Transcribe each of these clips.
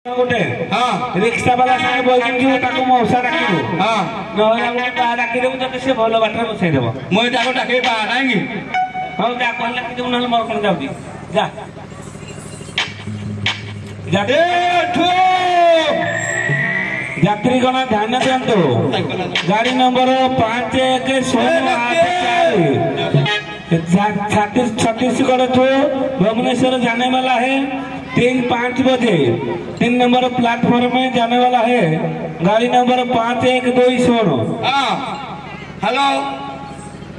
गोटे हां रिक्शा वाला साथे बोइकिन कि ताको मौसा डाकिबो हां नहले हम बा डाकी देबो तते से भलो बाटरे बसाई देबो मोय ताको डाके बा नांगी हां जा कहला कि देबो नहले मोर कोन जाउदी जा जा दे ठो यात्री गण ध्यान दियंतु गाड़ी नंबर 5108 छत्तीसगढ़ टू भुवनेश्वर जाने वाला है 3-5 बजे 3 नंबर प्लेटफॉर्म में जाने वाला है गाड़ी नंबर 5120। हेलो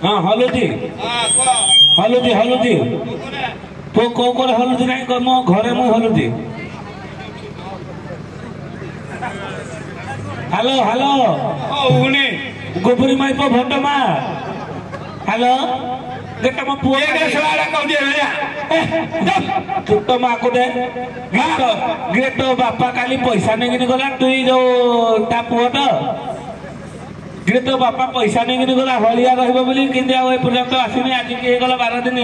हाँ हेलो जी हेलो जी हेलो जी तो कौ कर हेलो जी नहीं मो घरे मु हेलो जी हेलो हेलो गोबरी माई को भोट मा हेलो गेट म पुआ के सवाल कौ दे चुप मा को दे गेट बापा काली पैसा नेगिन गला तुई जो ता पुआ तो गेट बापा पैसा नेगिन गला हलिया रहबो बोली किंदे आ पर्यंत आसीनी आज के गला 12 दिन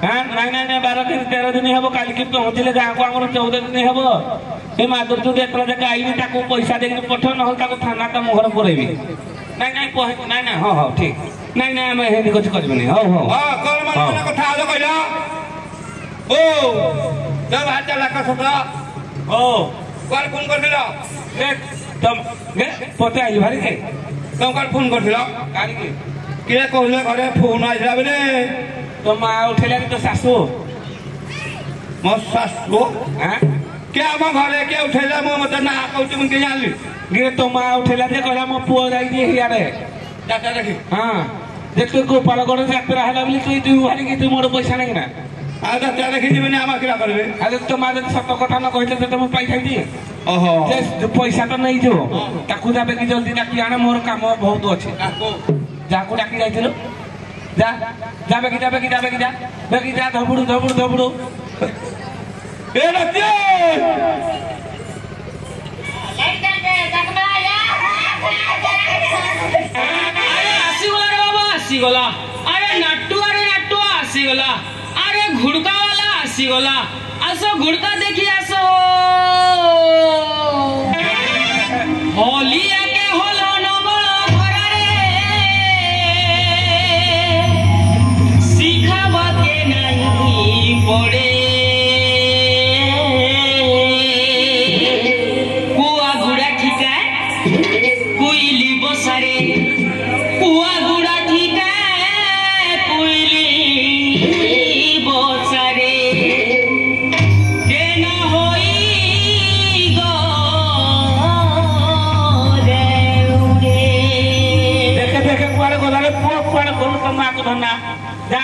हां नहीं 12 दिन 13 दिन हबो काली की पहुंचले गां को हमर 14 दिन हबो ए मादर तू एतरा जका आईनी ताको पैसा देके पठो न हो ताको थाना का मोहर परेबी नहीं हां हां ठीक नहीं मैं हेदी कुछ करबनी हो हां कल मन कथा आलो कहला ओ जब हाथ चला का सका ओ कल फोन कर दिलो ए तुम गे पते आई भारी के तुम कल फोन कर दिलो गाड़ी के कहले घरे फोन आइला बेले तो मां उठेला तो सासू मो सासू हां क्या मो घरे के उठेला मो मत ना कहू मुन के जानली गे तो मां उठेला जे कहला मो पुओ जाई जे हियारे दादा देखी हां देख तो गोपालगढ़ यात्रा हला बोली तू भारी के तू मोर पैसा नहीं ना आ दादा देखी जेबे आमा किरा करबे अरे तो मां जब सत कथा न कहले तो तुम पाई खाई दी ओहो जे पैसा तो नहीं जो ताकू जाबे कि जल्दी डाकी आना मोर काम बहुत अछि जाको डाकी जाइथिलो जा जाबे कि जा धबुडू ए रत्या आसीगला अरे नट्टू आसीगला अरे घुड़का वाला आसीगला आसो घुड़का देखी आसो होली आके होलो नबळ घरे सिखावा के नहीं पड़े कुआ गुड़ा ठिका कोइली बसारे कुआ गुड़ा ठिका कोइली बसारे के ना होई गो रे उड़े देखे कुआरे गोलारे पुआ कुआरे गोल कमा को धना जा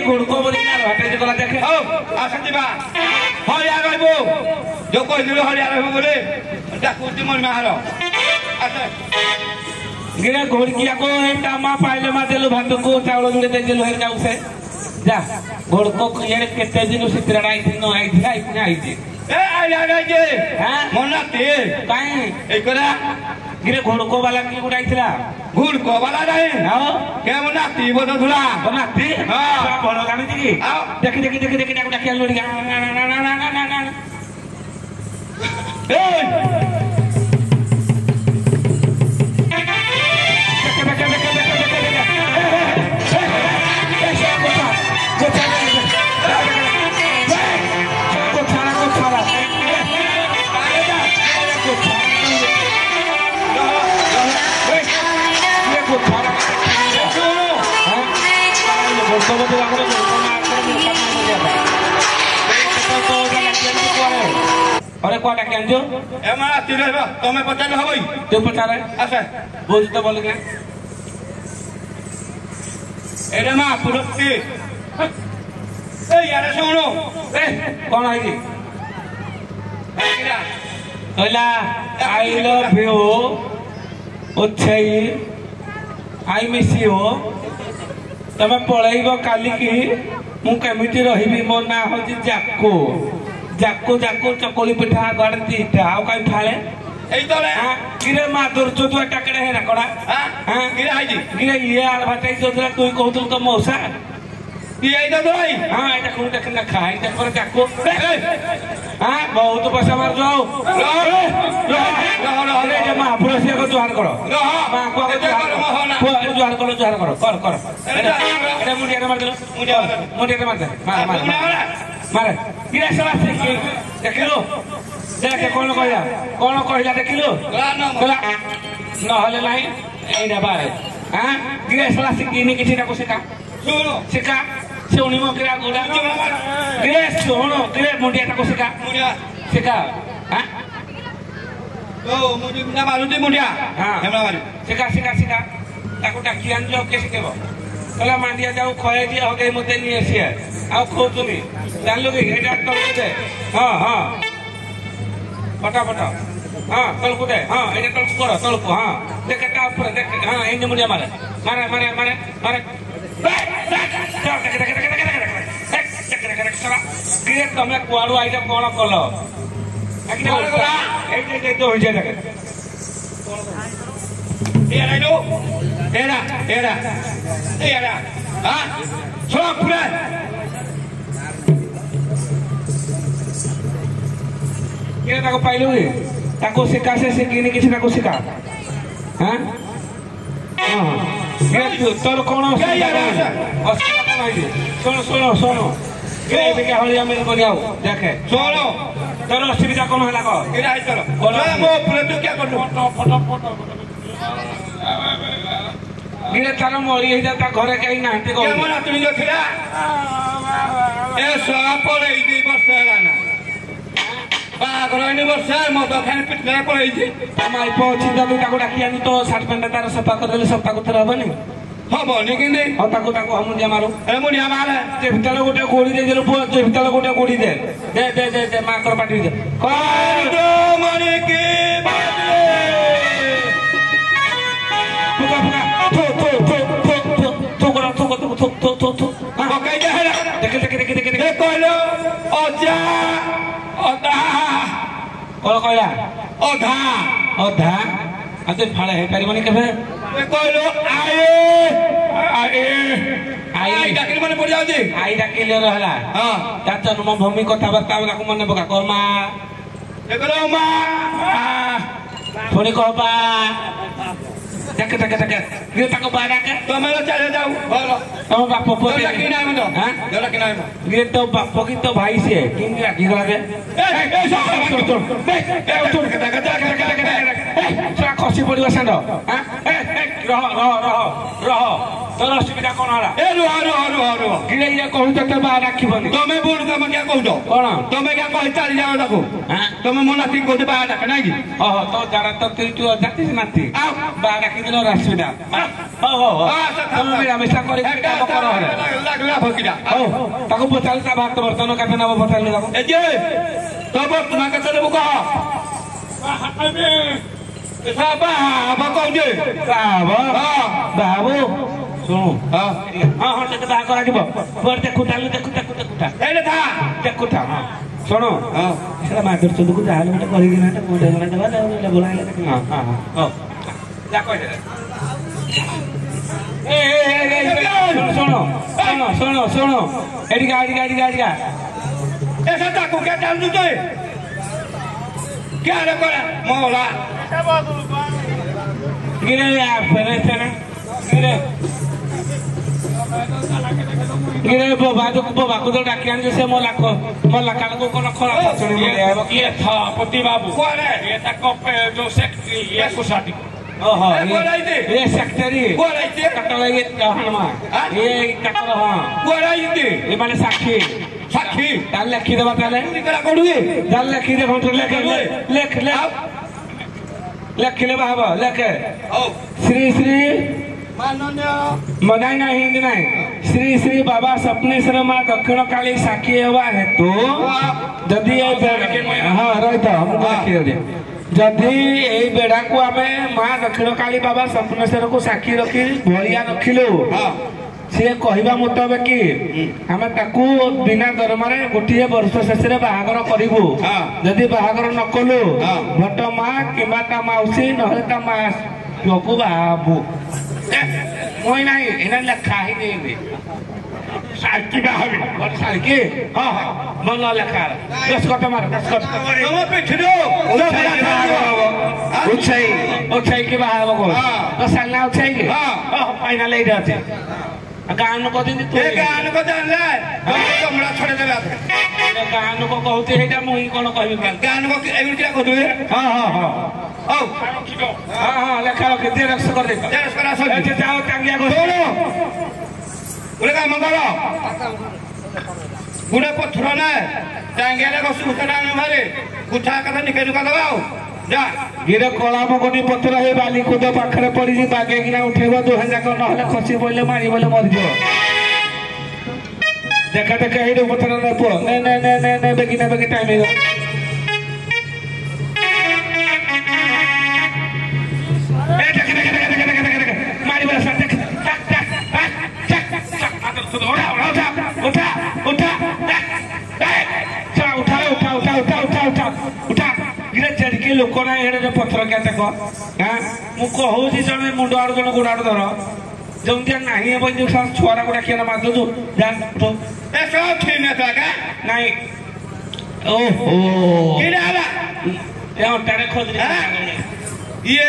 घुड़को बोली ना हटे जे गला देखे हो आसन दिबा हो यार रहबो जो कोइ दिलो हो यार रहबो बोले डाकुती मन में हारो अच्छा गिरे घोड़किया को टामा पाइले मा देलो भात को चावल जुड़े दे देलो हेर जाऊ से जा घोड़को ये केते दिन सितराई दिन आई थी ए आई जे हां मोनाते काई एकरा गिरे घोड़को वाला की उड़ाइथिला घोड़को वाला नहीं हां के मोनाती बोल धुला मोनाती हां बड़ गानी जी देखि डाकी लोड़ी ना ए ବୋଧେ ଆମର अरे क्या डाक आनजो ए मा तीर हेबा तमे पचार हबई तू पचार आसे बोल तो बोल के एरे मा पुरती ए यार सुनो ए कौन है जी कहला आई लव यू ओछई आई मिस यू तमे पळैबो काली की मु केमिति रहिबी मो ना होजी जाको जाको जाको चकोली पिठा गड़ दीटा आउ काई फाले এই তলে हां गिरे मा दूर चोदुआ टाकड़े है ना कोड़ा हां गिरे हाई जी गिरे ये आल भाटाई चोदरा तू कहतु तो मौसा ये आई तो दवाई हां एटा कोन देख ना खाई देख पर जाको हां बहुत पैसा मार जाओ अरे जे मा पुरसिया को जुहार करो मा को जुहार करो कर अरे मुंडिया मार दे मुंडिया मार दे मार मारे गिरा सला से देखिलो देख कौन कहला देखिलो कहला न हले नाही एडा बारे हां गिरा सला से किनी किछि ना को सिका सुनो सिका सुनी मो गिरा गोडा गिरा सुनो गिरा मुंडिया को सिका मुंडिया सिका हां ओ मुंडी ना मारुती मुंडिया हां हेमला मारू सिका ताको डाकी आनजो के सिकेबो कहला मांडिया जाऊ खये जी हो गई मते नि एसिया आ खोतुनी जानलो कि एटा तल दे हां फटाफट हां तल को दे हां एटा तल को तल को हां देख का ऊपर देख हां एने मुंडिया मारे गिरे तमे कुआडू आइटा कोन कलो आकिना ए तो हो जाय देख एरा नो एरा हां छोड़ पूरा ये ताको पाइलु गे ताको सिका से किनी किछि ताको सिका हां हां ये तोर कोन असला कोन आइदे सुनो के के हलिया मिल बनियाओ देखे सुनो तोर असुविधा कोन हला को गिरा आई तोर मो पूरा तो क्या करनु फोटो गिरे तार मरी हे जाता घरे कहीं नांती को क्या मना तुनी जो थिला ए साप पड़े दी बस लाना बागरनी वर्षा मो दखान पिटले पड़े दी माई पो चिंता तू ताको डाकी आनी तो सात पेंटा तार सफा कर देले सप्ताह को थरा बनी हबनी किंदी और ताको हम जे मारो ए मुनिया मारे जे भितले गोटे गोड़ी दे देलो पुआ जे भितले गोटे गोड़ी दे मां कर पाटी दे कौन दो मरी की बादले तो कई जा है देख कहलो अजा अधा कौन कहला अधा आते फाळे हे परिबनी केबे कहलो आई डाकिल मने पड़ जाउ जी आई डाकिले रहला हां ता जन्म भूमि कथा बर्ता वाला को मने बका कर्मा देखलो मा थोड़ी कहबा देख गिरे ताको बाड़ा के तमे चले जाऊ बोलो तुम बाप पोते डाकी ना मतो हां डाकी ना मतो गिरे तो बाप की तो भाई से किन राखी गला के ए खसी पड़िबो सांड हां रह तोर असुविधा कोन हला ए रुह गिरे ये कहू तो बाड़ा राखिबनी तमे बोल तमे क्या कहू कोन तमे क्या कहि चली जाओ ताको हां तमे मना ठीक कहते बाड़ा डाक नाही ओहो तो जारा तो तू जाति नाती आ बाड़ा कि दिनो रासुविधा हो तुम भी हमेशा करे काम करो लागला फकिरा हो ताको पचाल का भात बर्तन का ना पचाल ताको ए जे तब तुमा के चले बुका साबा कौन जे बाबू सुनो हां देख बा करा दिबो पर देखुटा एले देखुटा हां सुनो हां सेला मादर चंद को जाल मटे करी दिना त मोटे गला देबा बोलाइले हां जा कह दे सुनो एडी गाड़ी ऐसा ताको क्या डाल दू तो क्या रे करे मोला गिरे यार फेरे गिरे बाबा को तो डाकी आन जैसे मोला काल को कोन खरा पछड़ी मिले ये था पति बाबू कोरे ये ता कप जो सेक्रेटरी ये कुसाटी ओहो गोराइते ये सेक्रेटरी गोराइते कटल ये हनुमा ये कटल हां गोराइते ये माने साक्षी साक्षी ताल लिखि देबा ताले निकला कोडुए ताल लिखि दे घंट लेख लिखले बाबा लेख ओ श्री श्री माननीय मनाई ना हिंदी नाही श्री श्री बाबा सपनेश्वर मां दक्षिण काली साक्षी हेबा हेतु जदि ए हां रहत हम लिखि दे जदि ए बेड़ा को आमे मां दक्षिण काली बाबा सपनेश्वर को साक्षी रखी भलिया रखिलु हां से कहवा मुताबिक कि आमे ताकू बिना दरमारे गोटिए वर्ष शेष रे बाहागर करिवु जदि बाहागर न कलु भट मां किबा ता माउसी नहले ता मां टोकु बाबू मोय नाही एना लिखा ही नहीं साक्षी बाहाबी और साक्षी हां हां मन लिखा दस कट मार दस कट हम पे छिड़ो उछाई के बाहाबो को तो सालना उछाई के हां फाइनल ले जाते गान को दिन तू गान को जानले कमरा छोड़ देबे गान को कहते हेटा मुई कोन कहबे गान को एबिन क्या कहतु हां हां हां ओ हां हां लेखा के दे रक्स कर दे जरस करा सब अच्छा जाओ टांगिया को छोड़ो उले का मंगलो गुडा पत्थर ना टांगिया को सुखना मारे गुठा कथा निकेरु का दबाओ जा गिरे कला मगनी पत्र हे बाली खुद पाखरे पड़ी बागे किना उठेबो दो हजार को नहले खसी बोले मारी बोले मर जो देखा देखा हे पत्र न पो ने ने ने ने ने बेगिना बेगी टाइम हे ए देख देख देख देख देख मारी बोले सर देख टक टक टक टक आदर सुन उठा उठा उठा उठा उठा उठा उठा उठा उठा उठा उठा गिरे चढ़के लोक ना हेडे पथर क्या तक हां मु कहूची जने मुंड आड़ जने गुड़ आड़ धर जमती नाही हे बंजू सा छुआरा गुडा केना मार दो जा उठो ए सब ठीक न था का नहीं ओहो गिरे आला ए टारे खोजरी ये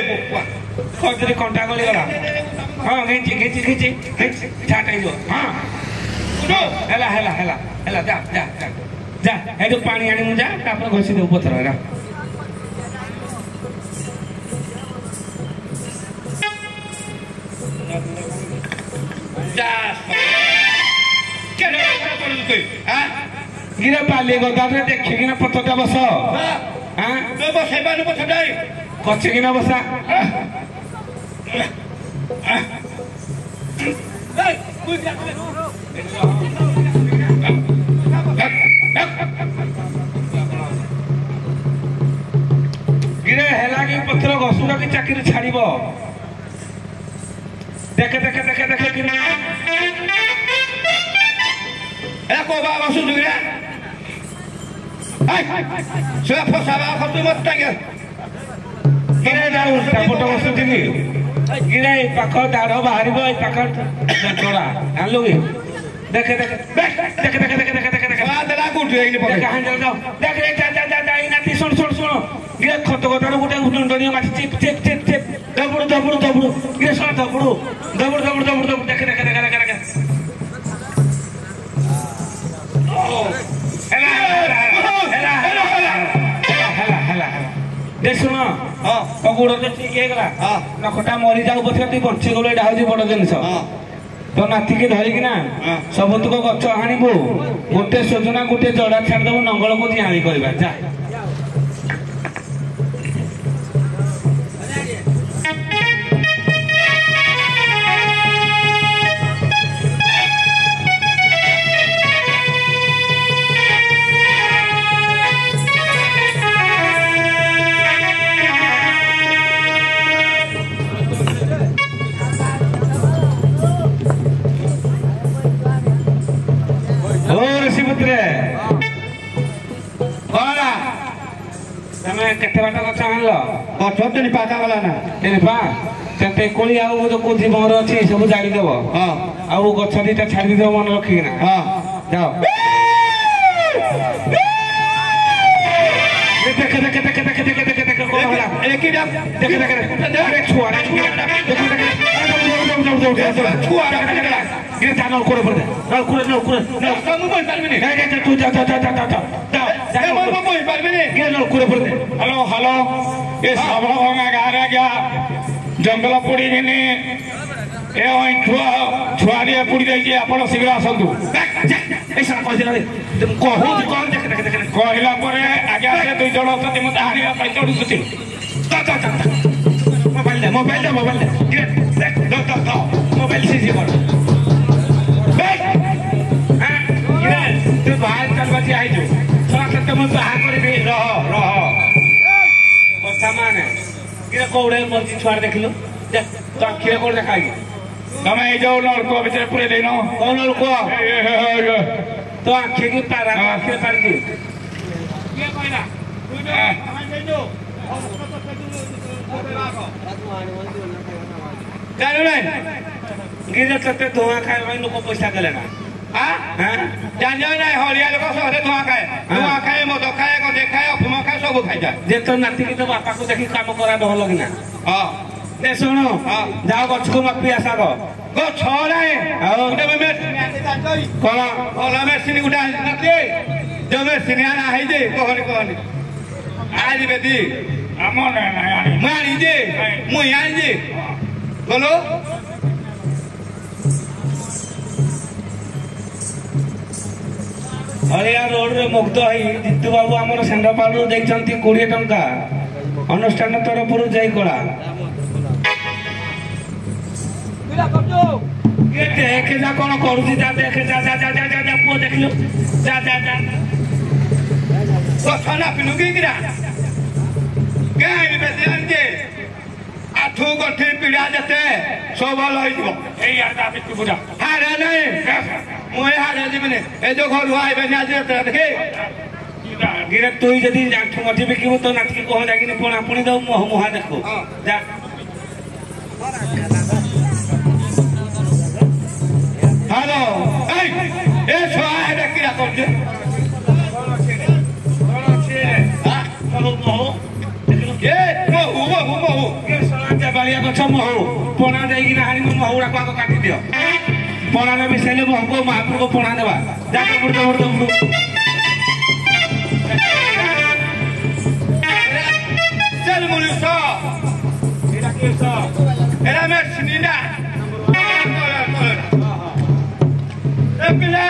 बुक्का खोजरी कंटा गली गला हां घेची घेची घेची छाटाई जो हां उठो हेला हेला हेला हेला जा जा जा जा हे तो पानी आनी मुजा तापर घोसी दे पथर रा जा केने कर तू हां गिरे पाले गदारे देखि किना पथरटा बस हां तो बस हेबानु पथर दai कच्चे किना बसा ए कुई का गिरे हेला के पत्र घसुरा की चाकरी छाड़िबो देखे देखे देखे देखे कि ए को बाबा सुजुरा आई से फसाबा खतु मत टागे गिरे दाउ टपटो बसुथिनी गिरे पाख दाढ़ बाहरिबो ए पाख जड़ा आलोगे देखे देखे देखे देखे देखे देखे देखे देखे दला गुट एइने पके कहां जाओ देख रे जा जा जा इनाती सुन सुन सुन गिरे खत गटार गुटे उंडनिया माटी चिप चिप चिप चिप दबुड़ दबुड़ दबुड़ गिरे सुन दबुड़ दबुड़ दबुड़ दबुड़ दबुड़ देखे देखे देखे देखे देखे ओ हेला हेला हेला हेला हेला दे सुन हां पगुड़ तो ठीक हे गला हां नखटा मरि जाऊ पछे ती बंची गले डाउजी बड़ जिनिस हां तो नाती के धरी कि ना सबतुक गछ हाणीबू गोटे सोजना गोटे जड़ा छाड़ देबू नंगल को जिहाणी करबा जा केते बाटा गछ आनलो गछ तनी पाका गला ना तेरे पा तेते कोली आउ जो कोजी मोर अछि सब जाडी देबो हां आउ गछ दीटा छाडी देबो मन रखी ना हां जाओ देख देख देख देख देख देख देख देख कोन होला एक ही देख देख देख अरे छुआ देख देख छुआ गिरे जानो करे पड़े नल करे नल करे नल कम बोल पारबे नहीं जा जा तू जा जा जा जा जा जा ए मोर बोल पारबे नहीं गिरे नल कुरे पड़े हेलो हेलो ये सबल भंगा गारे गया जंगल पोड़ी गनी ए छुआ छुआरिया पुड़ी जाइए आपण शीघ्र आसतु ऐसा कहला तुम कहू कौन देख देख देख कहला परे आगे से दुई जण अछती मते हारिया पाई चढुछती मोबाइल दे देख दो मोबाइल से कर हां ये तू बाहर चल बची आई जो थोड़ा तक मैं बाहर कर दे रह बच्चा माने ये कोड़े मर्जी छुआर देखलो देख तो आखिरे कोड़ देखाई तमे ए जो नलको भीतर पुरे देनो कौन नलको तो आखिर की पारा आखिर पार दी ये कहला जानो नहीं गिरे तते धुआं खाए भाई लोग पैसा देले ना हां जान जाओ नहीं हरिया लोग सब धुआं खाए मद खाए को देखाए अफम खाए सब खाई जा जे तो नाती की तो बापा को देखि काम करा भल कि ना हां दे सुनो जाओ गछ को मापी आसा गो छरा है ओटे में कोला कोला में सिनी गुडा नाती जो में सिनियाना है दे कहनी आज बेदी আমন না मारी दे मुई आई दे बोलो हरिया रोड रे मुक्त है जितु बाबू हमर सेंडपालू देइछंती 20 टंका अनुष्ठान तरफरु जाई कोला ये देखे जा कोन करूची जा देखे जा पो देखलो जा तो खाना पिनु गिरा गाय बेदन जे आठो गठे पीड़ा जते सब भल होई दिबो ए यार दाबी तू बुझा हारे नहीं मोए हारे दिबने ए जो घर हुआ है बना जे देखे गिरे तू जदी आठो गठे बिकिबो तो नाटकी को जागी ने पुणा पुणी दो मुहा देखो जा हेलो ए छोआ है किरा करजे हां चलो मोह ये महू के सलांजा बालिया गछ महू पोना देगी ना हानी महूरा को काटी दियो पोना ने बिसेले महू को महापुर को पोना देबा जाके मुर्दो चल मुलुसा एरा के सा एरा में सिनिना ए पिला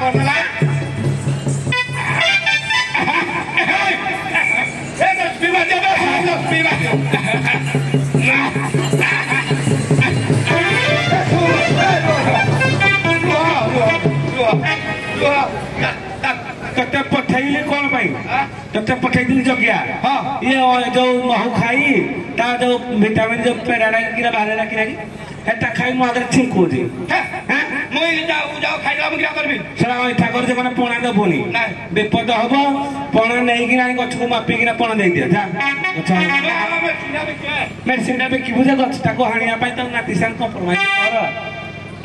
करला ए दस पीवा दे दस पीवा कते पठाइले कोन भाई कते पठाई दिल जगिया हां ये जो महू खाई ता जो विटामिन जो पेड़ाडा किरा बारेला किरा हेता खाई मो आदर छिंको दे हां मुई जाओ खाइला हम क्या करबी सला ठाकुर जे माने पोणा दे बोली विपद हबो पोणा नहीं कि नाही गछ को मापी कि ना पोणा दे दिया जा अच्छा मेडिसिन बे कि बुझे गछ ताको हानिया पाई त नाती सान कॉम्प्रोमाइज कर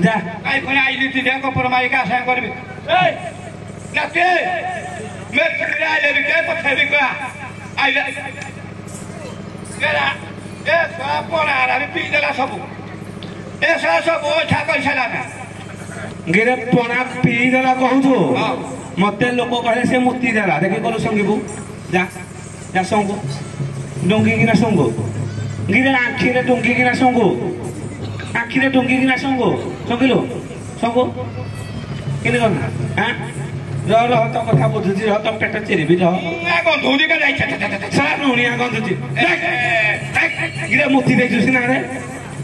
जा आई कोने आई नीति दे कॉम्प्रोमाइज का सा करबी ए नाती मेडिसिन ले आले के पठेबी का आई केरा ए सा पोणा रा पी देला सब ए सा सब ओ ठाकुर छला ना गिरे पोना पी देला कहू छो मते लोक कहले से मुक्ति देला देखि कोलो संगीबू जा संगो डोंगी किना संगो गिरे आखी रे डोंगी किना संगो संगिलो संगो किने करना हां रह तो कथा बुझुची रह तो पेट चेरी भी रह आ कोन धोदी का जाई सारा नुनिया कोन धुची गिरे मुक्ति दे जुसी ना रे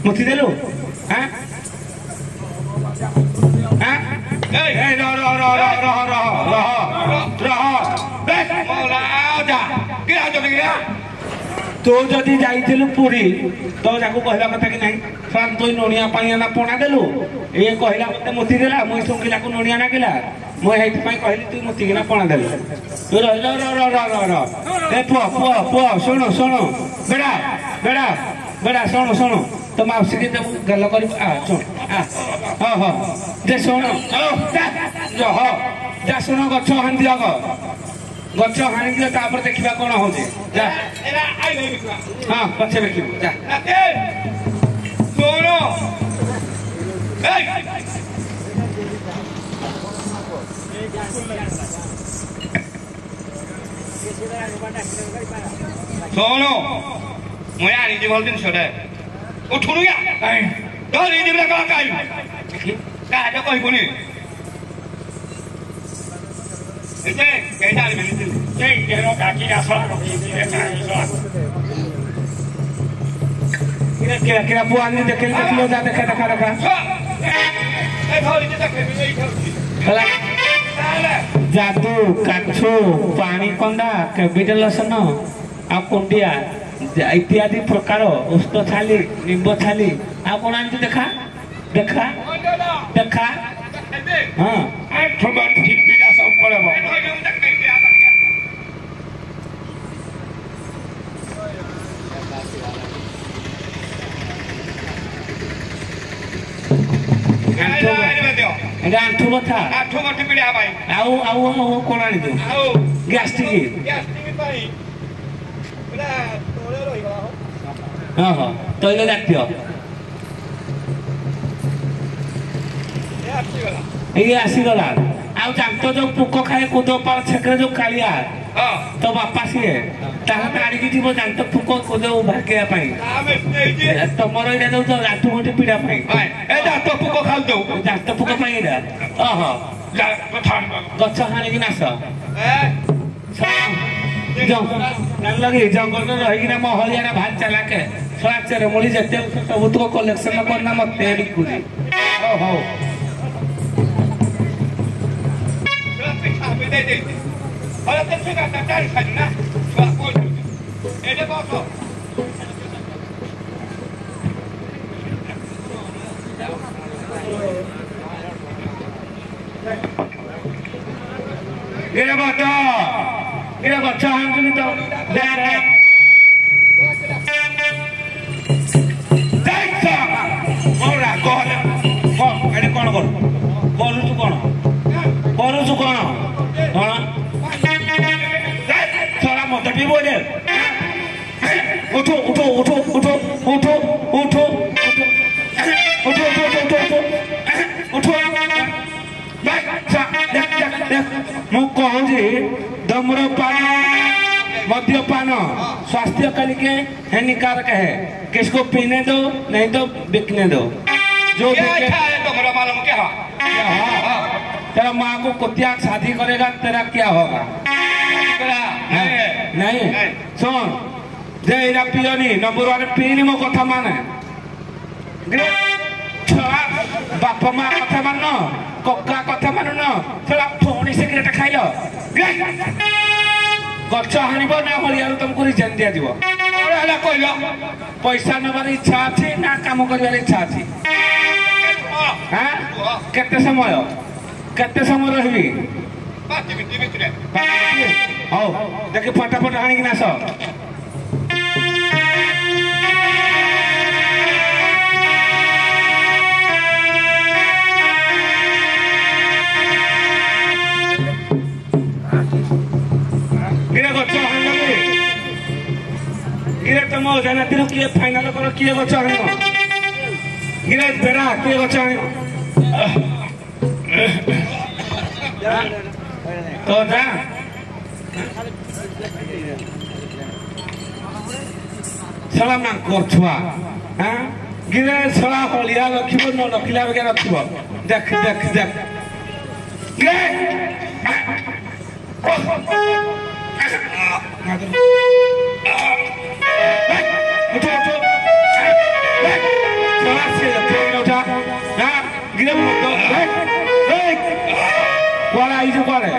मुक्ति देलो हां तो जदि जाइलु पुरी तो जाको कहला कथा कि नहीं साल तो नोनिया पाइना पोना देलु ए कहला मते मोती देला मुई संगिला को नोनिया ना केला मुई हेति पई कहली तू मोती किना पोना देलु तो र ए पो सुनो बेड़ा सुनो तो माउसी के जब गल कर सुन हाँ जे सुन जा सुन गछ हाणी दिया गछ हाणी दिया तापर देखिबा कोन होजे जा हां पछे देखिबो जा सुनो ଶୁଣୁ ମୁଁ ଆଣିଛି ଭଲ ଜିନିଷଟା ଉଠୁନୁ ଧରିଯିବି କାହାଜ କହିବୁନି ପୁଅ ଆଣି ଦେଖିଲି ଦେଖିଲ ଯା ଦେଖା ଦେଖା ଦେଖା जादू काछु पानी कंडा कैपिटल लसन आ कुंडिया इत्यादि प्रकार उष्ट छाली निम्ब छाली आ कौन आनी देखा देखा देखा हाँ आंठू बथा आंठू गठी पीड़ा भाई आउ आउ आउ कोन आनी दो आउ गैस्ट्रिक भाई एला तोळे रहि गला हो हां हां तैल जातियो ये आसी गला आउ जानतो जो पुको खाए कोदो पाल छकरे जो कालिया हां तो बापा सिए ताहा ताड़ी की जीव जानतो पुको कोदो भाके पई तमरो इडा दो तो आंठू गठी पीड़ा पई ए जातो पुको खाल दो जातो पुको पई इडा ओहो गछ हानि कि नास लगे जंगल में रही ना महलिया भात चला के स्वाचर मुड़ी जते सब तो कलेक्शन करना मते बिकुरी ओ हो दे दे और ते फिका तारी खाजू ना स्वा कोल एडे बासो एडे बच्चा हम तो दे दे देखा ओरा कोन कोन एडे कोन करू तू कोन हाँ थोड़ा मत भी बोले उठो उठो उठो उठो उठो उठो उठो उठो मु कहूँ धूम्रपान मद्यपान स्वास्थ्य के लिए हानिकारक है किसको पीने दो नहीं तो बिकने दो जो तुम्हारा मालूम क्या तेरा माँ को कुत्तिया शादी करेगा तेरा क्या होगा नहीं सुन जे इरा पियोनी नंबर 1 पीनी मो कथा माने बापा माँ कथा मान कक्का कथा मान थोड़ा पुणी सिगरेट खाइल गच हाणब ना हलिया तुमको रिजाइन दि दिव कहल पैसा नबार इच्छा अच्छी ना काम कर इच्छा अच्छी हाँ केते समय रही हौ देखी फटाफट आनिक नास गच गिरे तुम जानी किए फाइनाल कर किए गच आण गिरे बेड़ा किए गच आण तो जा सला ना करछुआ हां गिरे सला हलिया रखिबो न रखिला बेगा रखिबो देख देख देख गे उठो उठो सला से उठा हां गिरे Kuala itu kuala,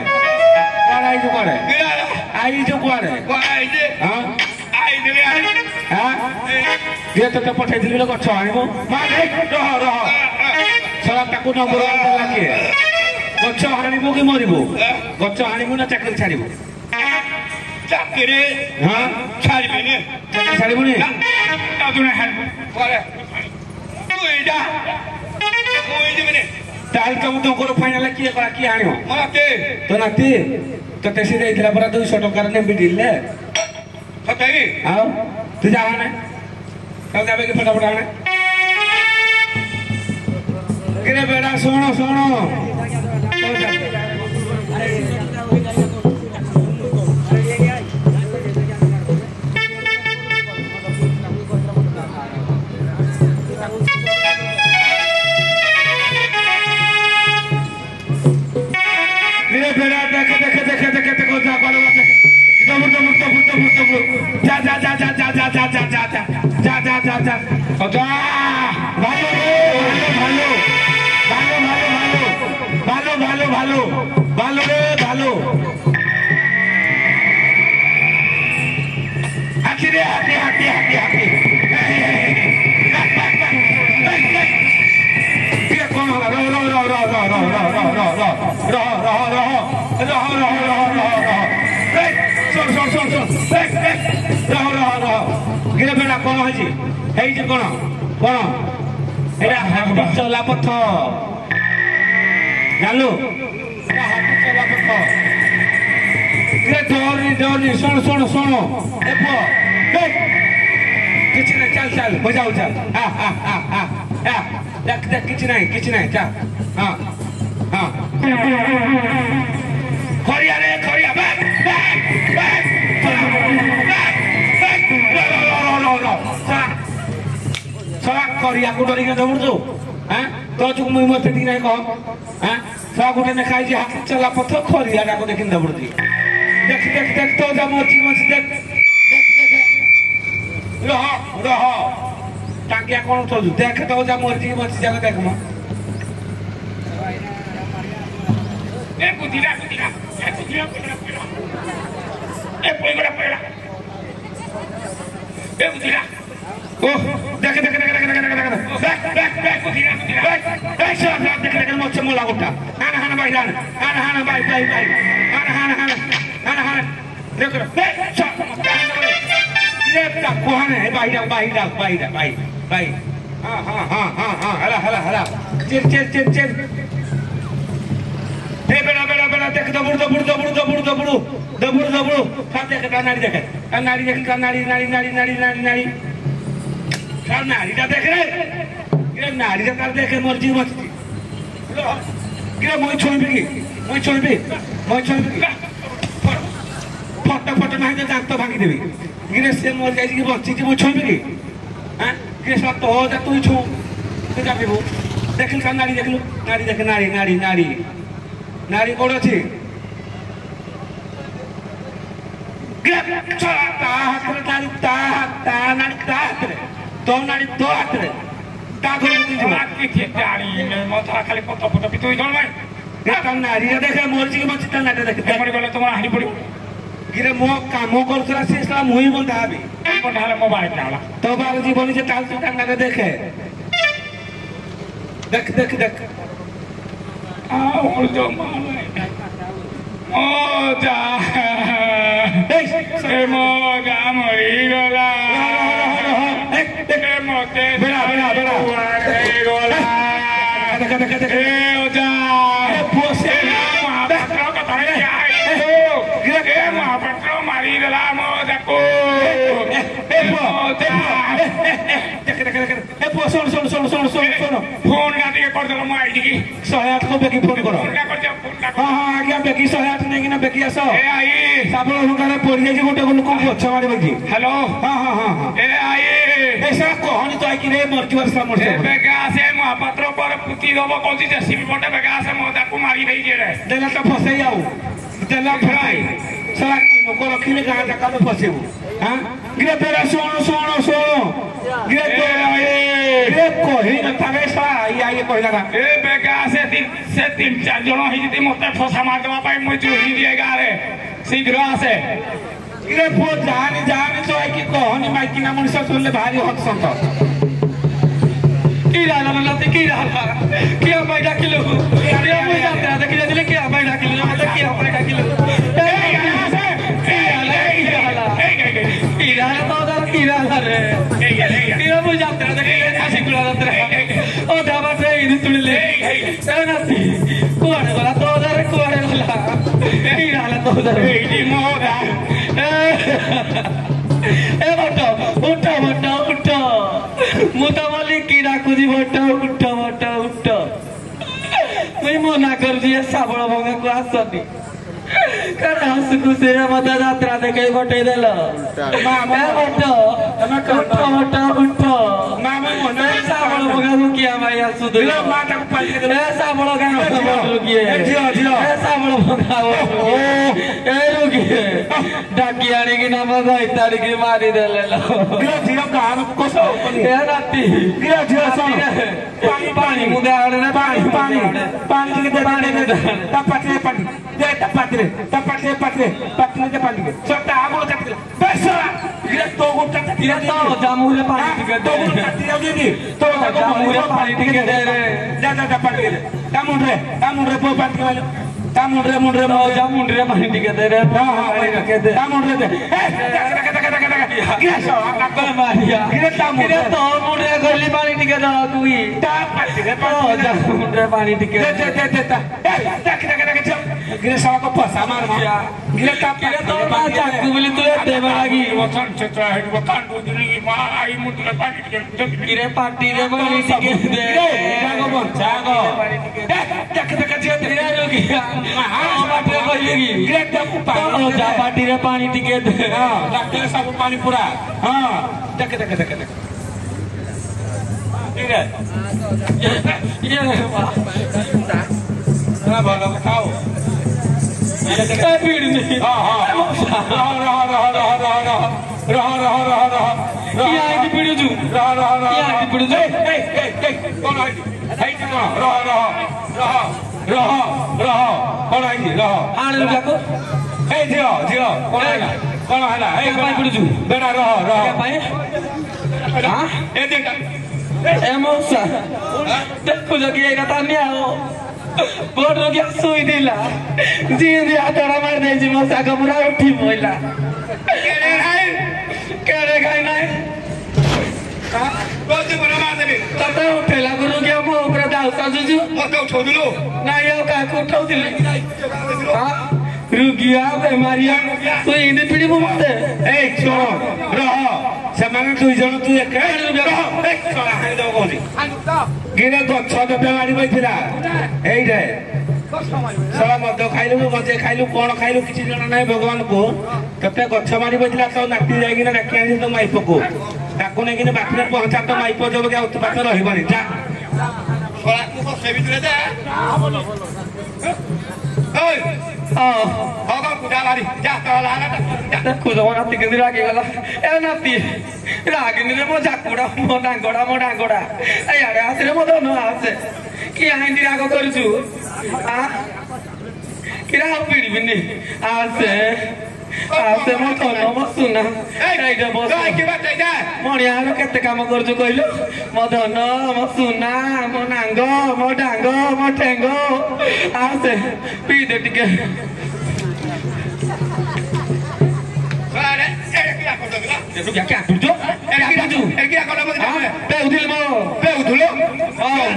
kuala itu kuala, air itu kuala, ah, ah, dia tetap pakai dulu lo kocok ni bu, mana, roh, salah takut nombor orang lagi, kocok hari bu ke mari bu, kocok hari bu na cakap cari bu, cakap ni, ah, cari bu ni, cari bu ni, tak tu nak hari, kuala, tu ida, mu ini mana? ताल कम तो करो final किए करा किए आनियो नाती तो तेसी देइथला परा 200 टका ने बिडिले फटाई आओ तू जा ना कल जाबे के फटाफट आने गिरे बेड़ा सुनो सुनो गिरे बेड़ा देखे देखे देखे देखे देखो जा करो दबुर दबुर दबुर दबुर दबुर जा जा जा जा जा जा जा जा जा जा जा जा जा जा भालो भालो भालो भालो भालो भालो भालो रे भालो हाथी रे हाथी हाथी हाथी हाथी ये कौन होला रो रो रो रो रो रो रो रो रो रो रो रो रो रो সর সর সর সর রহ রহ রহ গিরে বেড়া কোন হয়েছে এই যে কোন কোন এটা হাতি চলা পথ জানলো এটা হাতি চলা পথ গিরে ডরি ডরি শোন শোন শোন এ পুଅ কিছু নাই চাল চাল বজাও চাল হা হা হা হা হা দেখ দেখ কিছু নাই চাল হ্যাঁ হ্যাঁ খরিয়া রে খরিয়া ব্যাক ব্যাক ব্যাক सड़ा करिया को डरी के दबुर जो हैं तो जो मुई मते दी नहीं कह हैं सा गुटे ने खाई जे हाथ चला पत्थर खरिया डा को देखिन दबुर दी देख देख देख तो जा मोची मच देख देख देख रह रह टांगिया कोन तो देख तो जा मोची मच जागा देख म ए कुदिरा कुदिरा ए कुदिरा कुदिरा ए पोइगड़ा पेड़ा ए कुदिरा ओ देख देख देख देख देख देख देख देख कुदिरा कुदिरा देख सब देख देख मोच मोला उठा हाना हाना भाई हाना हाना भाई भाई भाई हाना हाना हाना हाना हाना देख देख सब ये ता कोहाने भाई भाई भाई भाई भाई हां हां हां हां हां हला हला हला चल चल चल चल ए बेड़ा बेड़ा बेड़ा देख दबुर दबुर दबुर दबुर दबुर दबुर दबुर साथ देख नाड़ी देख नाड़ी देख नाड़ी नाड़ी नाड़ी नाड़ी नाड़ी नाड़ी साल नाड़ीटा देख रे ये नाड़ीटा कर देखे मर्जी मस्ती गिरे মই ছইবি কি মই ছইবি ফটো ফটো নাই যে দাঁত ভাঙি দেবি गिरे से मर जाई कि बच्ची कि মই ছইবি কি हां गिरे सब तो जा তুই छु তুই যাবিবু देखिल का नाड़ी देखलु नाड़ी देख नाड़ी नाड़ी नाड़ी नाड़ी कोड अछि गिरे चला ता हाथ नाड़ी ता नाड़ी ता तो नाड़ी तो हाथ रे ता घर की बाकी थी नाड़ी में माथा खाली पत्ता पत्ता भी तुई जण भाई ता नाड़ी देखे मोरजी की मची ता नाड़ी देखे हमर गले तुम्हारा हानि पड़ी गिरे मो काम करथला से इसला मुही बंधा आबी बंधाले मोबाइल नाला तो बार जीवन जे ताल से नाड़ी देखे देख देख देख आ और जो ओ जा ए मोगा मरी गला मोते बेड़ा बेड़ा बेड़ा गोला देख देख देख ए ओ जा ए पोसे महापत्र का तारे क्या है गिरे ए महापत्र मारी गला मोजा को ए मोते देख देख देख ए पो सुन सुन सुन सुन सुन सुन फोन ना दिए कर दलो मो आईडी की 108 को बेकी फोन करो फोन ना कर जा फोन ना हां हां आज्ञा बेकी 108 नहीं कि ना बेकी आसो ए आई साबळ हुंगारे पड़ी जाई गोटे लोक को अच्छा मारे बेकी हेलो हां हां हां ए आई ऐसा कहनी तो आई कि रे मरती वर्ष मोर से बेका से महापात्र पर पुती दबो कोंची जे सीबी पटे बेका से मोदा को मारी देई जे रे देला तो फसई आऊ देला फराई साला की नको रखिले गां जका में फसेबू हां गिरे बेरा सोनो सोनो सोनो गिरे बेरा रे कहि न थारे सा आई कहला का ए बेका से तीन चार जण ही जति मते फसा मार देबा पाई মই चोरी दिए गा रे शीघ्र आसे गिरे पो जानी जानी तो आई कि कहनी माइकी ना मनुष्य सुनले भारी हत संत की राला लते की राला किया बैठा किलो किया मैं जाते आते कि दिले किया बैठा किलो आते किया बैठा किलो ए राला तो दर की राला रे किया मैं जाते आते कि आसी कुला जाते ओ दाबा से इदी तुले ए नाती कोड़े वाला तो दर कोड़े वाला की राला तो दर इदी मोगा ए बटो उठो बटो उठो मुता वाली कीड़ा कुदी बटो उठो बटो उठो सुना कर दिए साबळ भंगा को आसनी कारण हस खुशी रे मत यात्रा देखे गोटे देल मामा उठो मामा मने साबळ भंगा को किया भाई आसु दे माता को पाल के साबळ भंगा रुकिए जियो साबळ भंगा ए रुकिए डाकी आने की नाम गई तारी की मारी देले जियो गान को सो ए राती जियो पानी मुदे आने ना पानी के दे टपटे पटरे के पानी के सबटा आगो काट बस गिरे तो गुटा गिरे तो जामुरे पानी के तो गुटा दिया दीदी तो जामुरे पानी के दे रे जा पानी के तामुरे पो पानी के वाले तामुरे जामुरे पानी के दे रे हां के दे तामुरे दे गिरे सो आपका मारिया गिरे तो मुरे गली पानी के दे तुई ता जामुरे पानी के दे गिरे सवा को फसा मार दिया गिरे तो चाकू बोली तू देव लागी वचन छत्रा है वो कान को दिली मां आई मुंडे पानी के गिरे पार्टी रे पानी के दे जागो बचागो देख जे गिरे लोगी हां बाटे कहलेगी गिरे तो पानी जा पार्टी रे पानी टिके दे हां डॉक्टर सब पानी पूरा हां देख गिरे ये ना बोलो खाओ भीड़ नहीं देखो जो बोट रो क्या सुई दिला जी हाथड़ा मार दे जी मसा का पूरा उठी बोला केड़े खाई नहीं का बोल दे बना मार दे तब उठेला गुरु के मो ऊपर दाउ साजुजु मत उठो दिलो ना यो का को उठो दिले हां रुगिया बेमारिया तो इने पीड़ी मुते ए सुनो रहो ସେମାନେ ଦୁଇ ଜଣ ତୁ ଏକା ଗିରେ ଗଛ ତତେ ମାରି ବଇଥିଲା ଏଇରେ ସଳା ମଦ ଖାଇଲୁ ମଜେ ଖାଇଲୁ କଣ ଖାଇଲୁ କିଛି ଜଣ ନାହିଁ ଭଗବାନକୁ ତତେ ଗଛ ମାରି ବଇଥିଲା ତ ନାତି ଯାଇକିନା ଡାକି ଆଣି ତ ମାଇପକୁ ତାକୁ ନେଇକିନା ବାଟରେ ପହଞ୍ଚା ତ ମାଇପ ଯୋଗ ଆଉ ବାଟ ରହିବନି ଯା ସଳାକୁ ବସେ ଭିତରେ ଯା ओए होगा कुडालारी जा तलाना जा खुदवा नाती के रागी गला ए नाती रागी ने मो जाकुडा मो डांगोडा ए यारे आसे मो दोनो आसे कि आइंदी रागो करछु आ किरा पीड़ी बिनी आसे मो दोनो मो सुना एइडा बस के बात जा मोनिया रो केते काम करछु कइलो मो दोनो मो सुना मो नांगो मो डांगो मो ठेंगो आसे पी दे टिके अरे क्या कर दोला देखो क्या तुझो क्या कर दो पे उदिल मो पे उदुलो हां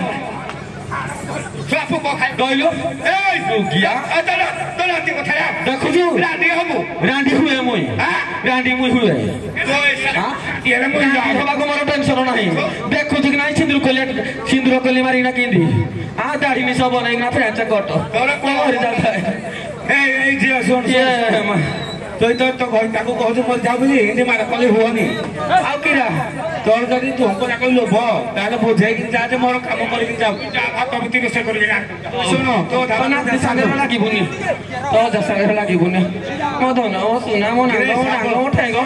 साफो को खाइ गइलो ए रुगिया अतला तला ती को थाया देखु छु रांडी हुए मोई हां रांडी मुई हुए हां ये रे मुई बाबा को मोर टेंशन नहीं देखु छु कि नहीं सिंदूर कोली मारी ना केंदी आ दाढ़ी में सब नहीं ना फ्रेंच कट तोरा को हरि जाता है ए जे सुन ये तो घर ताको कहू मत जाऊ बुझी हिंदी मार कले हुअनी आउ किरा तोर जदी तू हमको जाको लोभ ताले बुझाई कि जा जे मोर काम करि जाऊ जा भात बिति के से करि ना सुनो तो धाना सागे लागी बुनी तो जा सागे लागी बुनी मो धन ओ सुना मो नांगो ठेंगो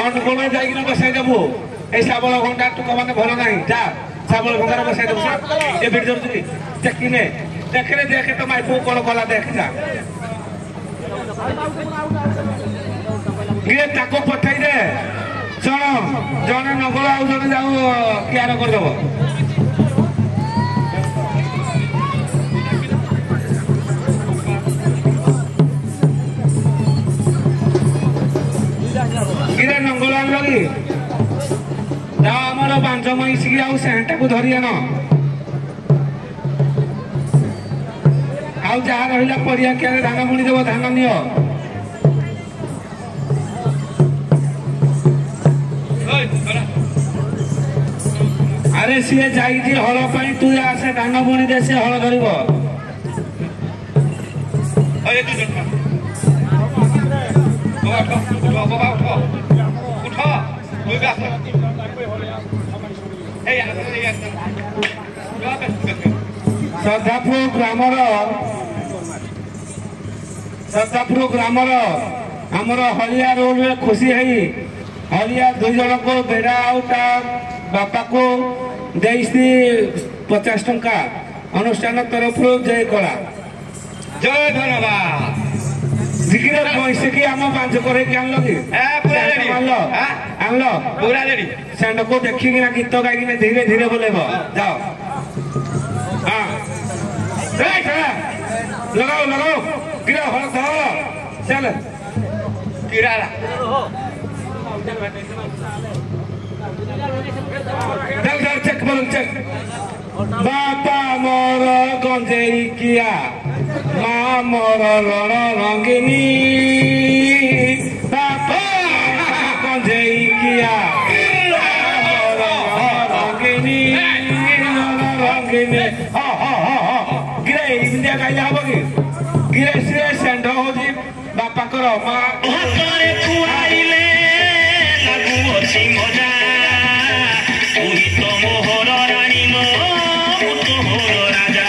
अन कोन जाई कि बसाई देबो ए साबळ घंटा तू कमाने भलो नाही जा साबळ घंटा बसाई देबो ए वीडियो जदी देखिने देखे तो माइपो कोन गला देख जा गिरे ताको पठाई दे सुनो जने नगला आउ जने जाऊ क्यार कर देबो गिरे नंगला लगी जा हमर बांझ मई सिगी आउ सेंटा को धरि आनो आउ जहा रहिला परिया के धान बुणी देबो धान नियो अरे सी जाई हल तू आसे धान बुणी दे से हल धरब ଏ ତୁ ଉଠ ବାବା ଉଠ ଉଠ তুই আস এই শ্রদ্ধাপুর গ্রামর আমার হলিয়া রোডে খুশি হই হলিয়া 2 জনক বেড়া আউ তা বাপাকে দেইছি 50 টঙ্কা অনুষ্ঠান তরফରୁ জয় কলা জয় ধন্যবাদ জিকিরে পয়সা কি আমার 5 করে কি আনলো কি পুরা রেডি আনলো পুরা রেডি স্যান্ডকো দেখিকিনা গীত গাইকিনা ধীরে ধীরে বলেব যাও হ্যাঁ लगाओ लगाओ गिरा हो धरो चल किराला चल चल चेक बोल चेक बापा मोर गंजेई किया माँ मोर रण रंगिनी बापा गंजेई किया मोर रंगिनी रंगिनी हाँ हाँ हाँ हाँ गिरे इंडिया गाइले हब कि गिरे से सेंड होजी बापा कर माँ हातरे खुआइले लागू अछि मजा तुही तो मोहर रानी मो तोहर राजा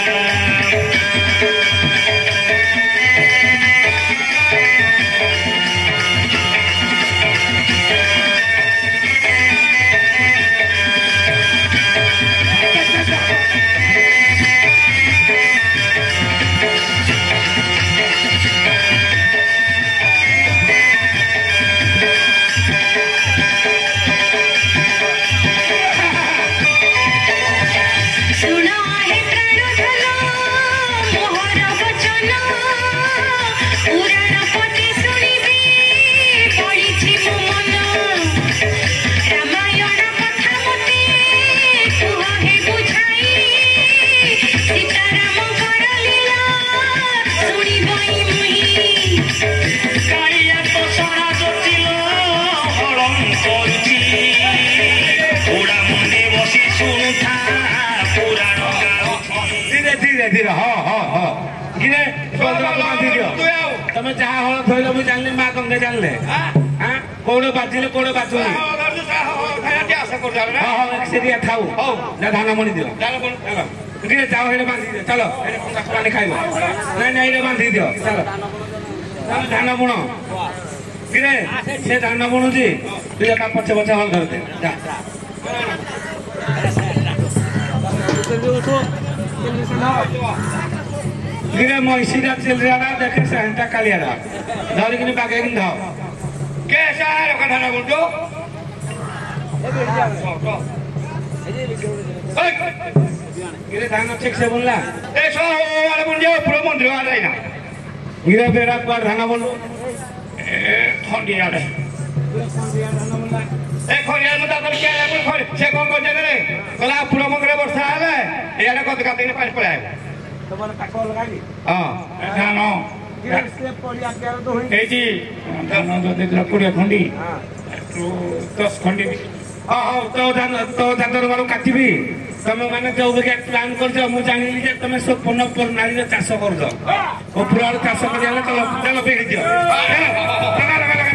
धीरे हाँ हाँ हाँ गिरे तमें जहाँ हल थोल मुझे जानले माँ गंगे जानले हाँ कौड़े बाजिले कौड़े बाजुनी हाँ हाँ सीरिया खाऊ ना धान मणि दियो गिरे जाओ हेले बांधी दियो चलो पानी खाइब नहीं नहीं हेले बांधी दियो चलो चलो धान बुण गिरे से धान बुणुची तू एका पछे पछे हल करते जा गिरे महिषीरा चिलरियाड़ा देखे सेंटा कालियाड़ा धरी किने बागे किन धाव कैसा है लोग धान बुणजो गिरे धान ठीक से बोलला ए सो वाला बुणजो पुरो मंदिर वाला ना गिरे बेड़ा पर धान बोल ए खंडिया रे ए खंडिया मुदा कर के आले खंड से कोन को जगह रे कला पुरो मंदिर वर्षा आले याले कत का दिन पानी पड़ाए तमन काको लगाई हां धान गिरे से पड़िया के तो होई ए जी धान जो दे 20 खंडी हां तो 10 खंडी हां हां तो धान मारो काटिबी तमे माने जो भी प्लान करछ मु जानिली जे तमे सब पुनः प्रणाली रे चाष करछ उपरार चाष करियाले चलो चलो बेहि दियो लगा लगा लगा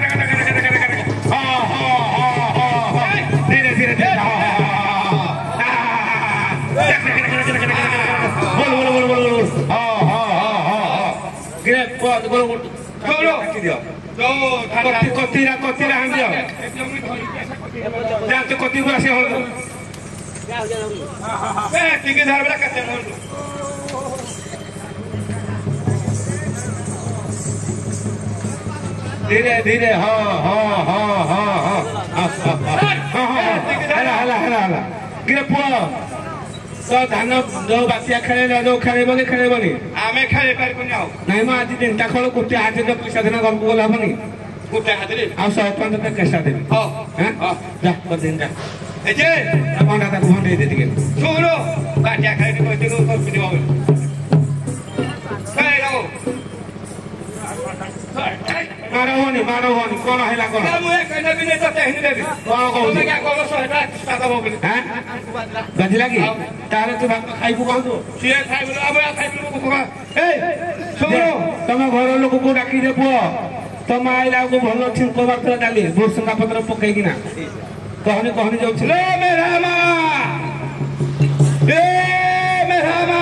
हां हां हां धीरे धीरे बोल बोल बोल बोल हां हां हां हां गिरे बोल बोल बोलो काटी दियो तो कतीरा हां दियो जा तो कती को आसे हो ए टिके धार बला कते मोर धीरे धीरे हाँ हाँ हाँ हाँ हाँ हला हला हला हला गिरे पुआ तो धान जो बातिया खेले जो खेले बनी आमे खेले पार कोनी आउ नहीं मां आज दिन ताखलो कुत्ते आज तो पैसा देना घर को गला बनी कुत्ते हातरे आ सब पंद तक कैसा दे हां हां जा कर दिन जा ए जे पंडा तक फोन दे दे सुनो बातिया खेले को देखो कर पियो खेले लो मारो ହବନି କଣ ହେଲା କଣ ମୁଁ ଏ କହିଲେ ବି ନେଇ ତତେ ହିନି ଦେବି କଣ କହୁଛୁ ବାଜିଲା କି ତାହେଲେ ତୁ ଭାତ ଖାଇବୁ କହୁଛୁ ସିଏ ଖାଇବୁ ଆମେ ଖାଇବୁ ଏଇ ଶୁଣ ତମ ଘର ଲୋକକୁ ଡାକିଦେ ପୁଅ ତମ ଆଇଲାକୁ ଭଲ ଛିଙ୍କ ମାତ୍ର ଡାଲି ଭୁସୁଙ୍ଗା ପତ୍ର ପକେଇକିନା କହନି କହନି ଯାଉଛି ରେ ମେରାମା ଏ ମେରାମା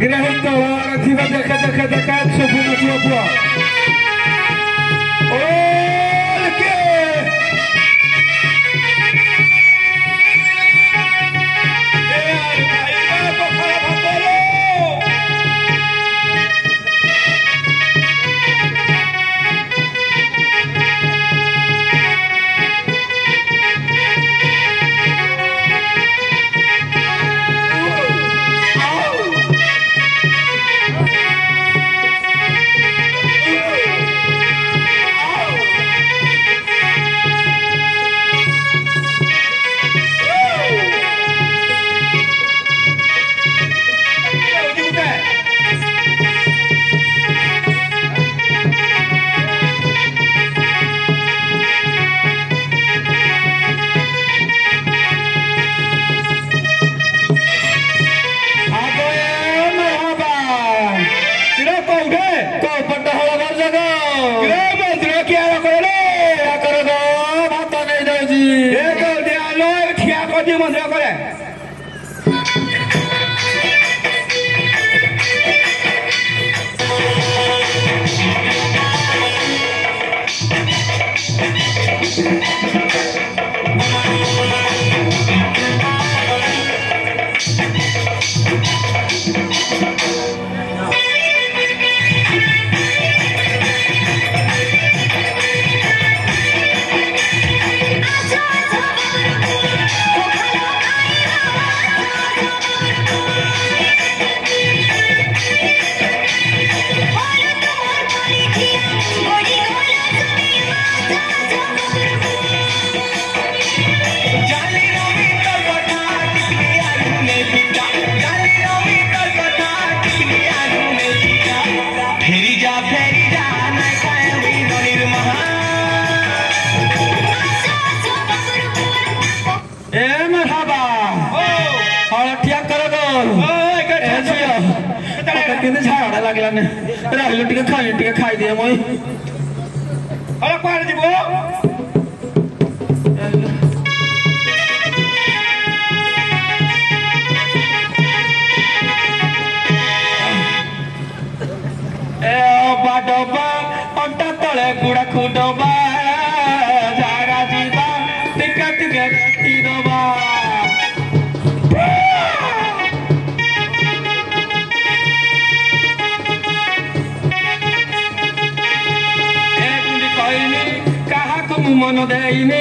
ଗିରହିତ ଥିବା ଦେଖେ ଦେଖେ ଦେଖେ ସବୁ ନଥିବ ପୁଅ ଓ କେ ମନ୍ଦିର କରେ ଝାଡ଼ା ଲାଗିଲାନି ରହିଲୁ ଟିକେ ଖାଇଦିଏ ମୁଇଁ କୁଆଡେ ଯିବ ଏ ଅବା ଡବା ଅଣ୍ଟା ତଳେ ଗୁଡାକୁ ଡବା ଜାଗା ଯିବା ଟିକେ ଦବା ମନ ଦେଇନି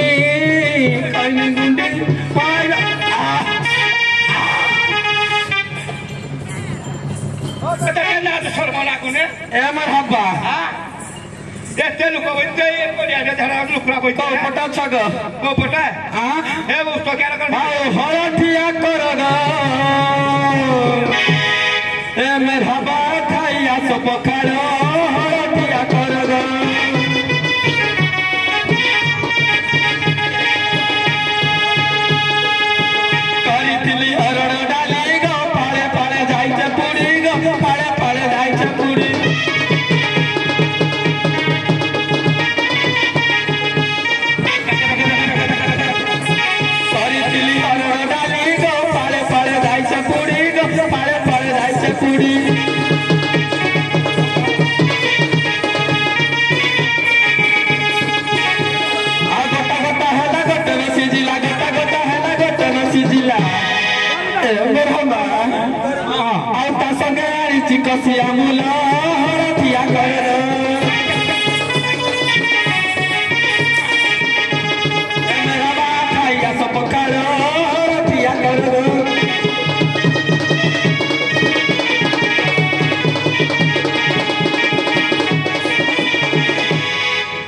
କହିନି ଗୁଣ୍ଡି ଲାଗୁନି ଏମର ହବା ଏତେ ଲୋକ ପଟା ଛକ ପଟା ହଳଠିଆ କର ଏମର ହବା ଖାଇ ଆସ ପଖାଳ ହଳଠିଆ କର कसिया मुला हरथिया कर मेरा बात खाइया सब कर हरथिया कर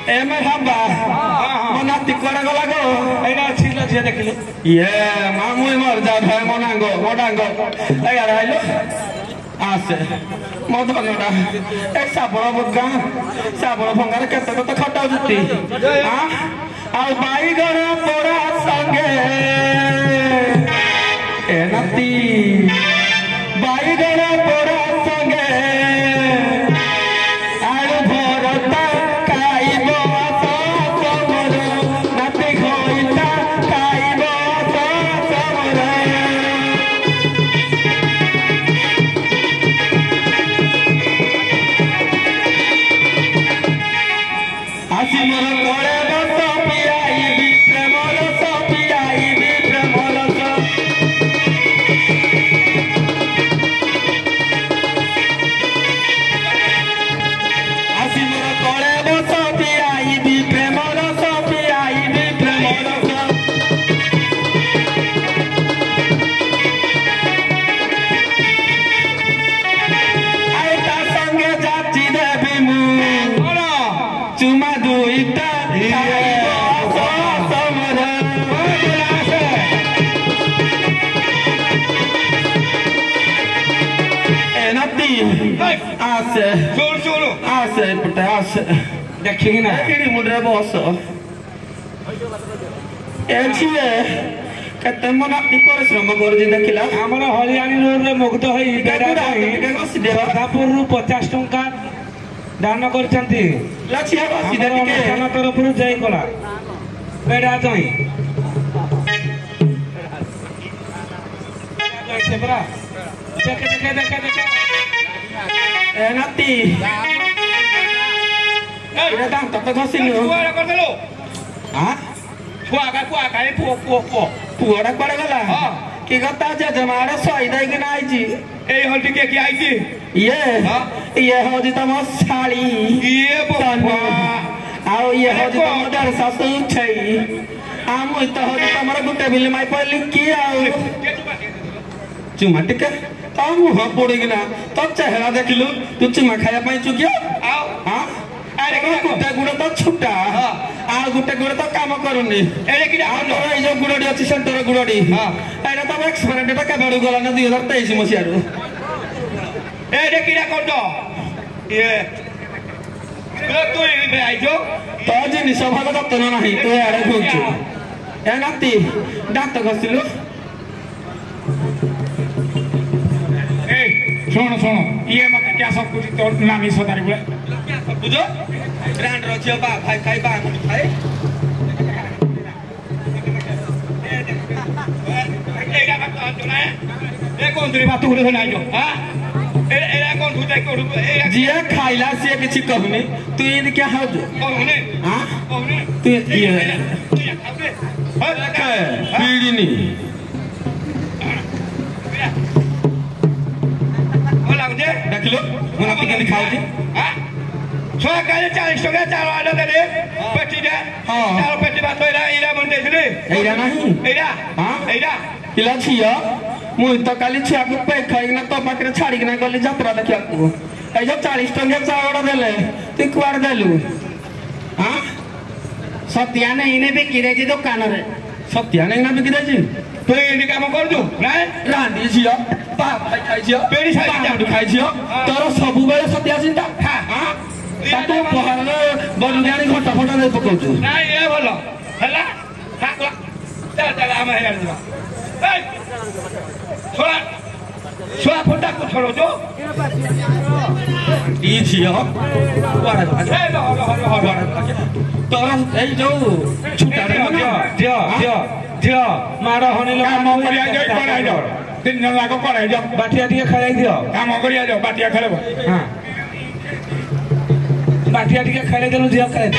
ए मेरा बा मनाती कर गला गो एना छिल ଝିଅ ଦେଖିଲୁ ଇଏ ମାମୁଁ ମର ଯା ଭାଇ ମୋ ଡାଙ୍ଗ ଏଇଆଡେ ଆଇଲୁ ଆସେ ମୋ ଧନଟା ଏ ସାବଳ ବୁଗା ସାବଳ ଭଙ୍ଗାରେ କେତେ କେତେ ଖଟାଉଛନ୍ତି ଆଉ ବାଇଗଣ ପୋଡା ସଙ୍ଗେ ଏ ନାତି ବାଇଗଣ ପୋଡା ସଙ୍ଗେ ଆଳୁ ଭରତା ଖାଇବ ସମର ନାତି ଖଇତା ଖାଇବ ସମର আসি মোর কলে রস পিয়াইবি প্রেম রস পিয়াইবি প্রেম রস আসি মোর কলে রস পিয়াইবি প্রেম রস পিয়াইবি প্রেম রস আই তা সঙ্গে যাচ্ছি দেবী মু চুমা দুইটা নাতি আসে আসে পটে আসে ଦେଖିକି ନା ଏଠି ମୁଣ୍ଡରେ ବସ ଏ ଝିଏ କେତେ ମୋ ନାତି ପରିଶ୍ରମ କରୁଛି ଦେଖିଲା ଆମର ହରିଆଣି ରୋଡରେ ମୁଗ୍ଧ ହୋଇ ବେଡା ପାଇଁ ସଦାପୁରରୁ 50 ଟଙ୍କା ଦାନ କରିଛନ୍ତି ଲକ୍ଷ୍ୟ ବସି ଟିକେ ଥାନ ତରଫରୁ ଜୟ କଳା ବେଡା ଜଇଁ ପରା ଦେଖେ ଦେଖେ ଦେଖେ ଦେଖେ ଏ ନାତି ଏଇଟା ଦାନ୍ତ ତ ଘଷିଲୁ ପୁଅଟା କୁଆଡେ ଗଲା କି କଥା ଜେଜେମାଡେ ଶହୀ ଦେଇକିନା ଆଇଛି ଏଇ ହଲ୍ ଟିକେ କିଏ ଆଇଛି ଇଏ ହଉଛି ତମ ଶାଳୀ ଆଉ ଇଏ ହଉଛି ତମ ଦେଢ଼ ଶାଶୁ ଛେଇ ଆଉ ମୁଇଁ ତ ହଉଛି ତମର ଗୋଟେ ବିଲ ମାଇ ପଡିଲି କି ଆଉ ଚୁମା ଟିକେ ତ ମୁହଁ ପୋଡିକିନା ତ ଚେହେରା ଦେଖିଲୁ ତୁ ଚୁମା ଖାଇବା ପାଇଁ ଚୁକିଆ ଗୋଟେ ଗୁଡ ତ ଛୁଟା ଆଉ ଗୋଟେ ଗୁଡ ତ କାମ କରୁନି ଏଇ ଯୋଉ ଗୁଡଟି ଅଛି ସେଣ୍ଟର ଗୁଡଟି ଏଇଟା ତମ ଏକ୍ସପେରିମେଣ୍ଟ କେବେଠୁ ଗଲା ନା 2023 ମସିହାରୁ ଏଇଟା କିରା କରୁଛ ତ ଜିନିଷ ଭଲ ଯତ୍ନ ନାହିଁ ତୁ ଆଡେ ଘୁରୁଛୁ ଏ ନାତି ଦାନ୍ତ ଘଷିଲୁ ଶୁଣ ଶୁଣ ଇଏ ମତେ କିଆ ସବୁ ତୋର ନାମୀ ସଦାରି ବୁଝ ବ୍ରାଣ୍ଡର ଝିଅ ବା ଭାଇ ଖାଇ ବା ଖାଇ ଯିଏ ଖାଇଲା ସିଏ କିଛି କହୁନି ତୁ ଏମିତି କିଆ ଖାଉଛୁ ତୁ ପିଡ଼ିନି ଦେଖିଲୁ ମୁଁ ନାତି କେମିତି ଖାଉଛି ଛୁଆ କାଲି 40 ଟଙ୍କା ଚାଉଳ ଆଣ ଦେଲେ ପେଟିଟା ଚାଉଳ ପେଟି ଭାତ ଏଇଟା ମୁଁ ଦେଇଥିଲି ଏଇଟା ନାହିଁ ଏଇଟା ପିଲା ଝିଅ ମୁଁ ତ କାଲି ଛୁଆକୁ ଖାଇକିନା ତୋ ପାଖରେ ଛାଡିକିନା ଗଲି ଯାତ୍ରା ଦେଖିବାକୁ ଏଇ ଯୋଉ 40 ଟଙ୍କା ଚାଉଳ ଦେଲେ ତୁ କୁଆଡେ ଦେଲୁ ସତ୍ୟା ନେଇନେ ବିକି ଦେଇଛି ଦୋକାନରେ ସତ୍ୟା ନେଇକିନା ବିକି ଦେଇଛି ତୁ ଏମିତି କାମ କରୁଛୁ ରାଣ୍ଡି ଝିଅ ଖାଇଝିଅ ଖାଇଝିଅ ତୋର ସବୁବେଳେ ସତ୍ୟା ଚିନ୍ତା ତାକୁ ପହାଡ଼ରେ ବଲୁରି ଆଣି ଘଣ୍ଟା ଫଣ୍ଟା ଦେଇ ପକଉଛୁ ନାଇଁ ଏ ଭଲ ହେଲା ଆମେ ଯିବା ଛୁଆ ଫଟାକୁ ଛଡ଼ଉଛୁ ଇ ଝିଅ ତୋର ଏଇ ଯୋଉ ଝିଅ ମାଡ଼ ହଣିଲ କାମ କରିବା ଯାଇ କରାଇ ଯାଅ 3 ଜଣ ଯାକ କରାଇ ଯାଅ ବାଟିଆ ଟିକେ ଖେଳାଇ ଦିଅ କାମ କରିବା ଯାଅ ବାଟିଆ ଖେଳିବ ବାଟିଆ ଟିକେ ଖେଳାଇ ଦେଲୁ ଝିଅ ଖେଳାଇ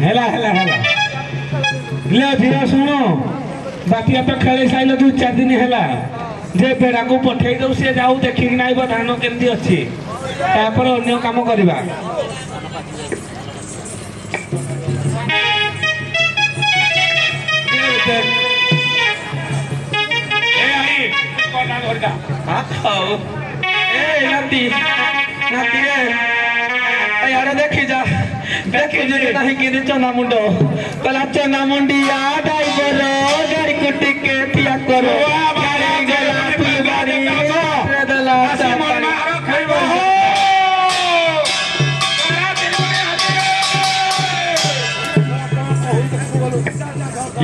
ହେଲା ହେଲା ହେଲା ଝିଅ ଶୁଣ ବାଟିଆ ତ ଖେଳି ସାରିଲ 2-4 ଦିନ ହେଲା ଯେ ବେଡ଼ାକୁ ପଠେଇ ଦଉ ସିଏ ଯାଉ ଦେଖିକି ନାଇବ ଧାନ କେମିତି ଅଛି ତାପରେ ଅନ୍ୟ କାମ କରିବା हां आओ ए नाती नाती रे यार देखी जा नहीं कि चना मुंडो कला चना मुंडिया ड्राइवर गाड़ी को टिकट या करो गाड़ी गला गाड़ी रेदला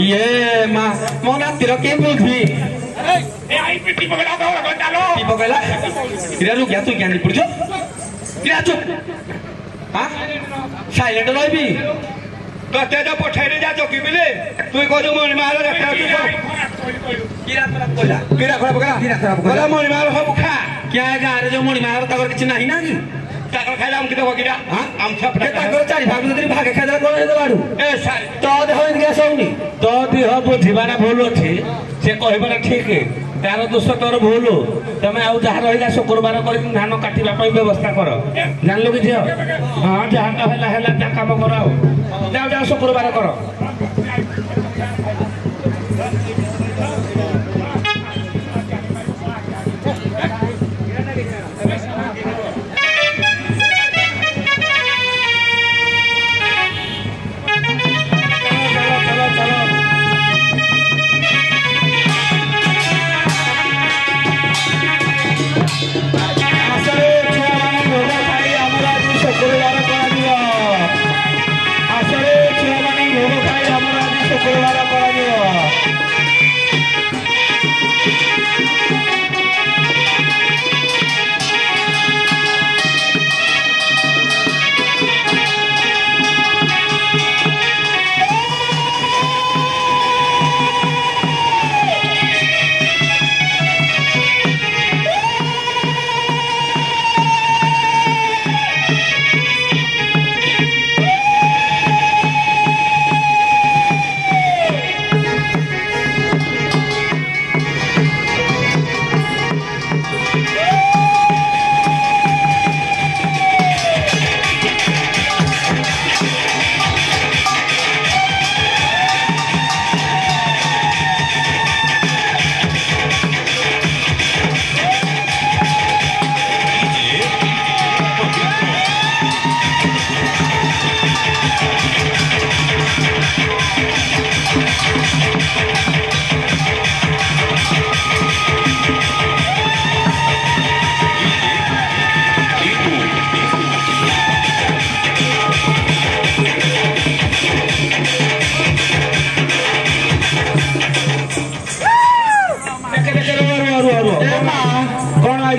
ये मां मोना तिरो के बुद्धि ए आई पिटी पगला तो गंडालो टी पगला इरा रुक गया तू क्या नहीं पुरजो इरा चुप हां साइलेंट रहिबी तो तेजा पठाइले जा चौकी बिले तू को जो मन मार रखा तू कीरा खराब गला मन मार हो खा क्या है गारे जो मन मार तकर किछ नाही ना की ताकर खाइला हम कितो कीरा हां हम छपटा ताकर चारि भाग जदी भाग खाइला कोन हे लाडू ए सारी तो देह इनके सौनी तो देह बुझिबाना भूल अछि से कहबाना ठीक है तार दोष तोर भूल तमे आउ जहा रहिला शुक्रवार कर धान काटिबा पई व्यवस्था कर जानलो कि झियो हां जहा तो हला हला जा काम कराओ जाओ जाओ शुक्रवार करो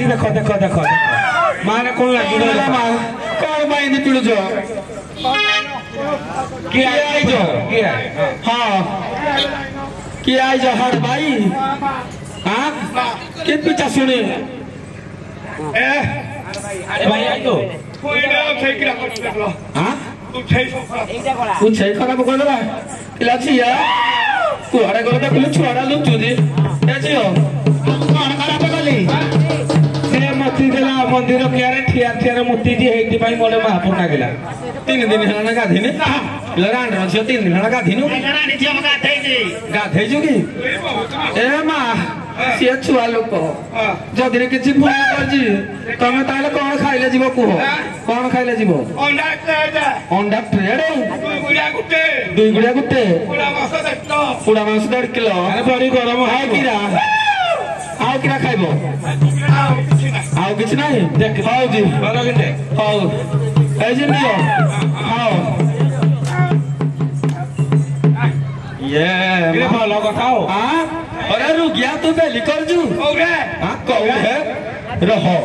देखो देखो देखो माने कौन लागी मां कौन माइंद पिलुजो किया आई जो किया हां किया आई जो हर भाई हां के पीछा सुने ए भाई आई तो कोई ना सही किरा कर हां तू सही खराब कर देबा किला छिया तू हरे कर दे छुआड़ा लुचू दे ए छियो कौन खराब करली मती देला मंदिर क्यारे ठिया ठिया मुती जी हेती पाई मोले महापुर नागिला 3 दिन हला गाधिने लरांड रछ 3 दिन हला गाधिनु लरांड जी हम गाधै जी गाधै जुगी ए मा से छुआ लोक जदिरे किछि भूल करजी तमे ताले कोन खाइले जीवो कुहो कोन खाइले जीवो अंडा ट्रेड दुई गुड़िया गुटे पुड़ा मांस 1.5 किलो अरे बड़ी गरम है कीरा आउ किरा खाइबो आउ किछ नाही देख हाउ जी बड़ा गटे हाउ एजे दियो हाउ ये रे भलो कथाओ हां अरे रुगिया तू बेली कर जू ओरे हां कहू है रहो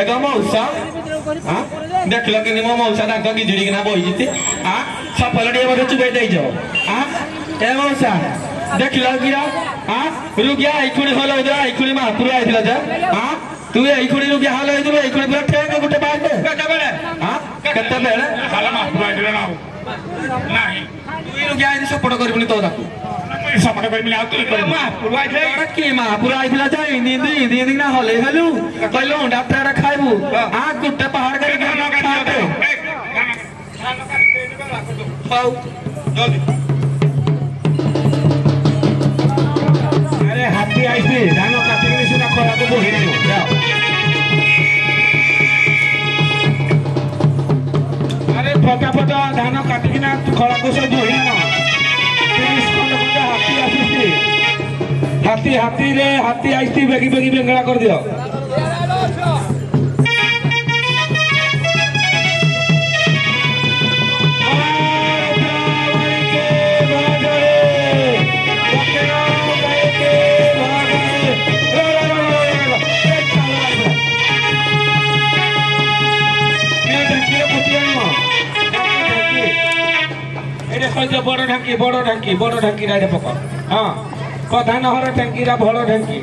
एगा मौसा हां देख ल कि मो मौसा दांत की जिड़ी ना बही जिते हां सफल डे बडे चुबे दई जाओ हां ए मौसा देख ल गिरा हां रुगिया इखुणी होलो इधर इखुणी महापुर आइथिला जा हां तू इखुणी रुगिया होलो इधर इखुणी पूरा ठेक गुटे बात कते बेले हां कते बेले हाला महापुर आइथिला ना नाही तू रुगिया इन सपोर्ट करबनी तो दाकू सपोर्ट करबनी आ तू कर महापुर आइथिला की महापुर आइथिला जा इंदी ना होले हेलु कहलो डॉक्टर खाइबू हां गुटे पहाड़ कर खाना खाते पाऊ जल्दी अरे हाथी आइसी धान काटिके सिना ଖଳାକୁ ବୋହି ଆଣିବ ଯାଅ। ଆରେ ଫଟାଫଟ ଧାନ କାଟିକିନା ଖଳାକୁ ସବୁ ବୋହି ଆଣ। 30 ଖଣ୍ଡ ଖଣ୍ଡେ ହାତୀ ଆସିଛି। ହାତୀ ଆସିଛି ବେଗି ବେଙ୍ଗଳା କରିଦିଅ। बड़ ढांकी रे पक हाँ धान हर ढांकीरा भल ढांकी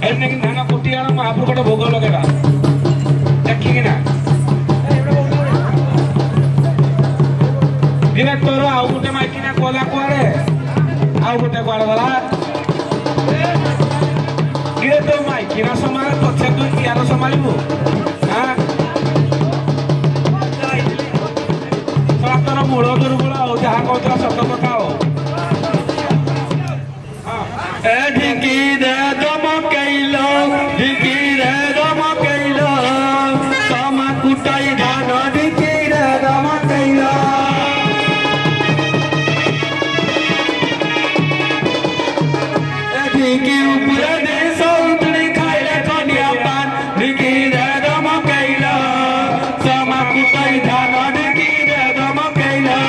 एने धान कुटी आण महाप्रभु गोटे भोग लगेगा देखिकिना दिने तोर आउ गोटे माइकिना गला कुआड़े आउ गोटे कुआड़े गला किए तो माइकिना समाल पछे तू कियार संभाळिबु हां तोर मूल दुर्बल हो जहाँ कहता सत कथा हो ढिकी दे दम कैलो ढिकी दे दम कैलो समा कुटाई धान ढिकी दे दम कैलो ढिकी ऊपर दे सौतरी खाइले कनिया पान ढिकी दे दम कैलो समा कुटाई धान ढिकी दे दम कैलो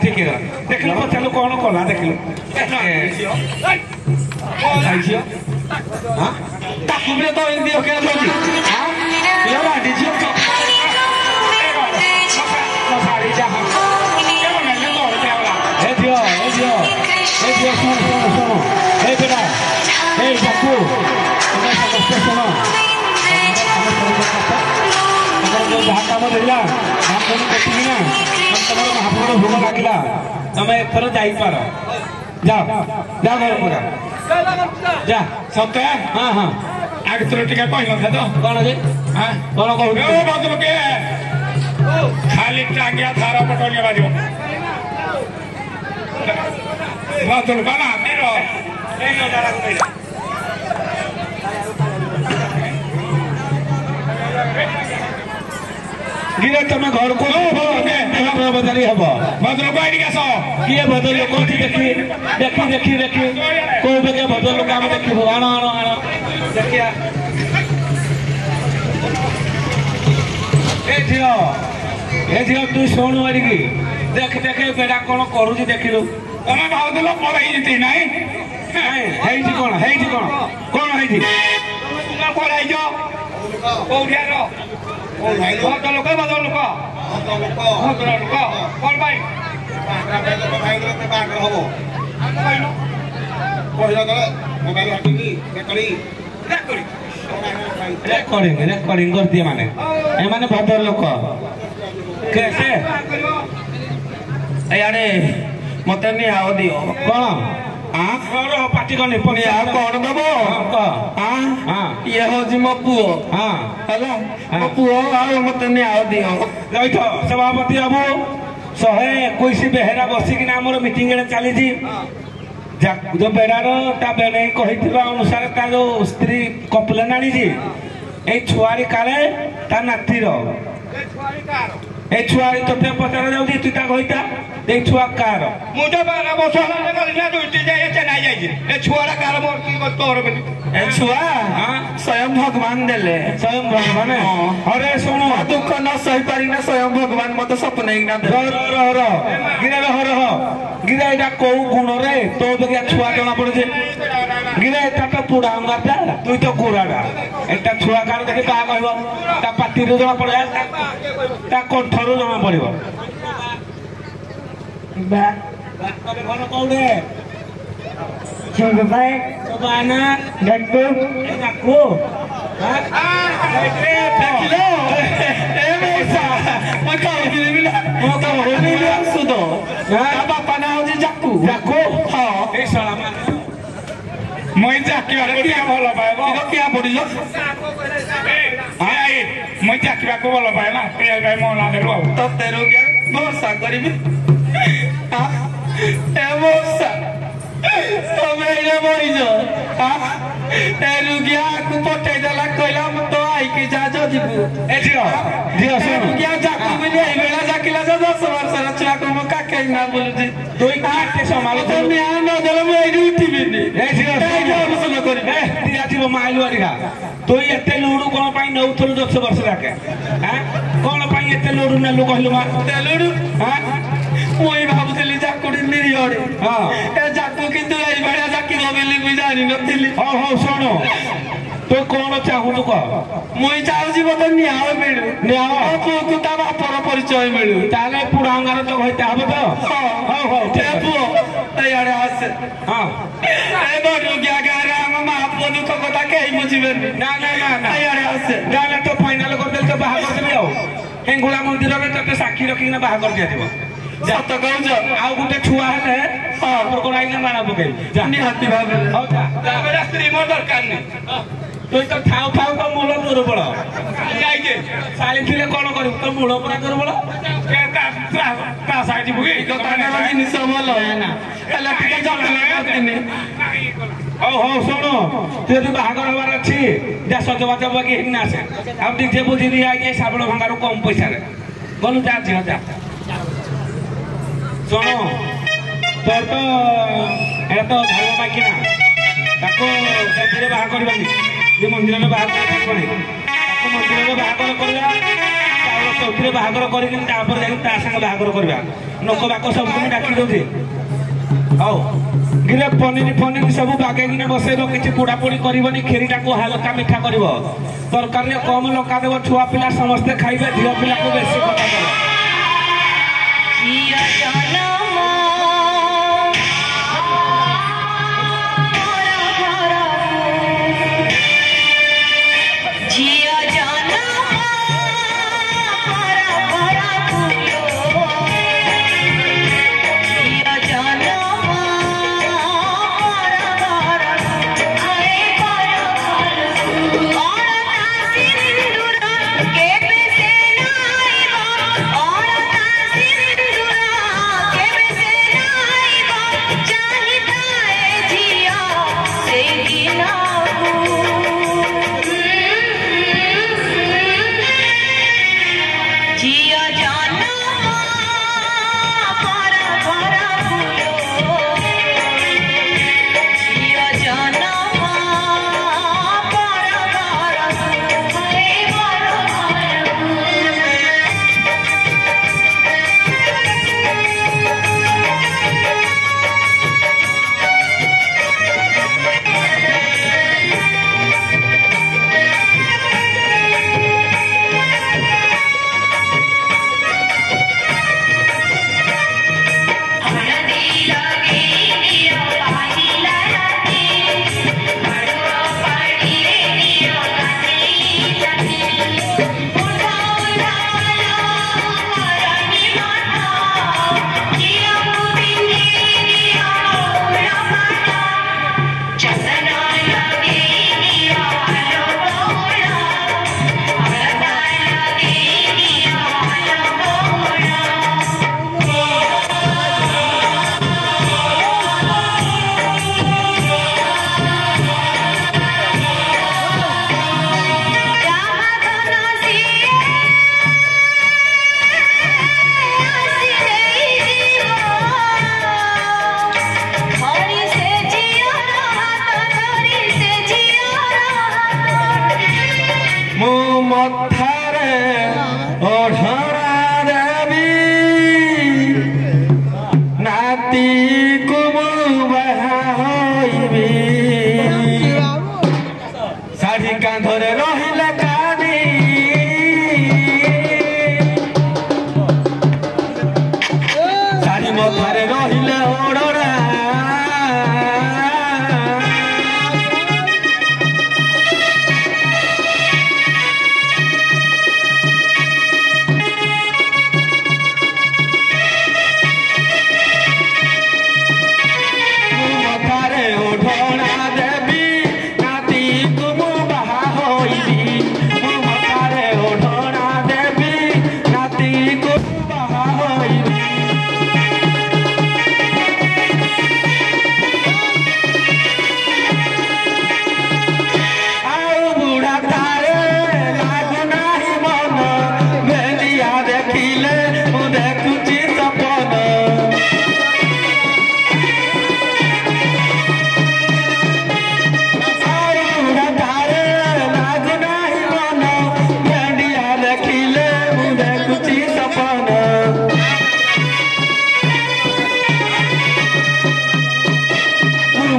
ठीक है देख लो चलो कौन कला देख लो तो हिंदी हो क्या काम देला महाप्रभु भोग लगे तुम एथर जापार जाओ जाओ घर पूरा जा सत्य हाँ हाँ आगे थोड़ा टिका कह तो कौन जे कौन कहू बदल के खाली टांगिया धारा पटोनिया बाजो बदल बना तेरो गिरे तुम घर को बदली हम भद्र को किए भद्र लोक देखी देखी देखी देखी कौन बेगे भद्र लोक आम देख आण आण आण देखिया ए झील तू शुणु मारिकी देख देख बेटा कौन करुच देखिलु तुम भावल पढ़ाई नाई कौन कौन भद्र लोक भद्र लोक भद्र लोक कौन भाई रेकर्डिंग कर दिए माने एमाने भद्र लोक कैसे यारे मते नहीं आओ दियो कौन पार्टी कौन कौन दब ये हूँ मो पुओ है मो पुओ मत आओ दियो रही सभापति बाबू 121 बेहेरा बसिकिना आमर मीटिंग चली जो बेड़ार ता बेड़े कही अनुसार जो स्त्री कम्प्लेन आनी छुआरी काले ता नातीर छुआरी तोते पचार जाऊँ तु कहीता छुआ कार मुझे 12 वर्ष छुआ कार तोर छुआ स्वयं भगवान देले स्वयं भगवान अरे शुण दुख न सही पारी ना स्वयं भगवान मत सपन गिरा गिरा यहाँ कौ गुण रे तो बेगिया छुआ जना पड़े गिरा एटा तो पुड़ा अंगारटा तु तो कुराटा एटा छुआ कार देखी क्या कह पार्टी जना पड़े कंठर जना पड़ कौन Sobana, Gakku, Gakku, মই জাকিବାକୁ ଟିକେ ଭଲ ପାଏ କିଆ ପଡିଛ মই ଜାକିବାକୁ ଭଲ ପାଏ ନା ଏ ମୋ ନା ଦେଲୁ ଆଉ ତତେ ରୋଗିଆ ଭରସା କରିବି ଏ ବର୍ଷା ତମେ ଏଇନେ ମରିଛ ଏ ରୋଗିଆକୁ ପଠେଇଦେଲା କହିଲା ମୁଁ ତ ଆଇକି ଯାହା ଯିବୁ ଏ ଝିଅ ଝିଅ ଶୁଣ ରୋଗିଆ ଯାକୁ ବୋଲି ଏଇଭଳିଆ ଯାକିଲା ଯେ 10 ବର୍ଷର ଛୁଆକୁ ମୁଁ କାକେଇ ନା ବୋଲୁଛି তুই কাটে সমালো ତ ନିଆଁ ନଦେଲେ ମୁଁ ଏଇଠି ଉଠିବିନି ଏ ଝିଅ ଅବସର କରିବି দিয়া ଥିବ ମାଇଲୁ ଆରିକା তুই এতে লুডু কোন পাই নউথলু 10 ବର୍ଷ যাকে হ্যাঁ কোন পাই এতে লুডু নেলু কহিলু মা ତେଲୁଡୁ হ্যাঁ ମୁଇଁ ଭାବୁଥିଲି ଯାକୁଟି ନିରୀହରେ ହଁ ଏ ଯାକୁ କିନ୍ତୁ ଏଇଭଳିଆ ଯାକିବ ବୋଲି ମୁଁ ଜାଣିନଥିଲି ହଉ ହଉ ଶୁଣ তুই কোন চাহুଛୁ କହ ମୁଇଁ ଚାହୁଁଛି ମତେ ନ୍ୟାୟ ମିଳୁ ନ୍ୟାୟ? ମୋ ପୁଅକୁ ତା ବାପର ପରିଚୟ ମିଳୁ ତାହେଲେ ପୁରାଙ୍ଗାର ତ ହଇତା ହବ ତ ହଉ ହଉ ଏ ପୁଅ ଏଇଆଡେ ଆସେ ହଁ ଏ ବଡୁଗିଆ ଗାଁରେ ଆମ ମା ପୁଅ ଦୁଃଖ କଥା କେହି ବୁଝିବେନି ନା ନା ନା ନା ଏଇଆଡେ ଆସେ ତାହେଲେ ତ ଫାଇନାଲ କରିଦେଲି ତ ବାହା କରିଦେବି ଆଉ ହେଙ୍ଗୁଳା ମନ୍ଦିରରେ ତତେ ସାକ୍ଷୀ ରଖିକିନା ବାହା କରିଦିଆଯିବ ସତ କହୁଛ ଆଉ ଗୋଟେ ଛୁଆ ହେଲେ କଣ ଆଇନା ମାଣା ପକେଇବି ଯା ନିହାତି ଭାବରେ ହଉ ଯା ତାପରେ ସ୍ତ୍ରୀ ମୋର ଦରକାର ନାହିଁ তুই তো ঠাউ ঠাউ তো মূল দুর্বল ଯାଇଛେ চালি ଥିଲେ କଣ କରିବୁ ତ ମୂଳ ପୁରା ଦୁର୍ବଳ ତା ସାଇଡ ବୁକି ଦୋକାନର ଜିନିଷ ଭଲ ନା। ହେଲେ ଟିକେ ଯତ୍ନ କରିନି ହଉ ହଉ ଶୁଣୁ ତୁ ଯଦି ବାହାଘର ହବାର ଅଛି ଯା ସଜବାଜ ବାକି ହେଇନା ଆସେ ଆଉ ନିଜେ ବୁଝି ଦିଆ ହେଇଛି ଶାବଳ ଭଙ୍ଗାରୁ କମ ପଇସାରେ ଗଲୁ ଯା ଝିଅ ଯା ଶୁଣୁ ତୋର ତ ଏଟା ତ ଧର୍ମ ପାଇକିନା ତାକୁ ସେଥିରେ ବାହା କରିବାନି ଯେ ମନ୍ଦିରରେ ବାହାଘର କରିବନି ତାକୁ ମନ୍ଦିରରେ ବାହାଘର କରିବା ଚାଉଳ ଚୌଥିରେ ବାହାଘର କରିକି ତାପରେ ଯାଇକି ତା ସାଙ୍ଗେ ବାହାଘର କରିବା ଲୋକ ବାକ ସବୁଦିନ ଡାକି ଦଉଛି ହଉ ଗିରେ ପନିର ଫନିର ସବୁ ବାଗେଇକିନା ବସେଇବ କିଛି ପୋଡାପୋଡି କରିବନି କ୍ଷୀରିଟାକୁ ହାଲକା ମିଠା କରିବ ତରକାରୀରେ କମ ଲଙ୍କା ଦେବ ଛୁଆ ପିଲା ସମସ୍ତେ ଖାଇବେ ଝିଅ ପିଲାକୁ ବେଶୀ କଥା ଦେବ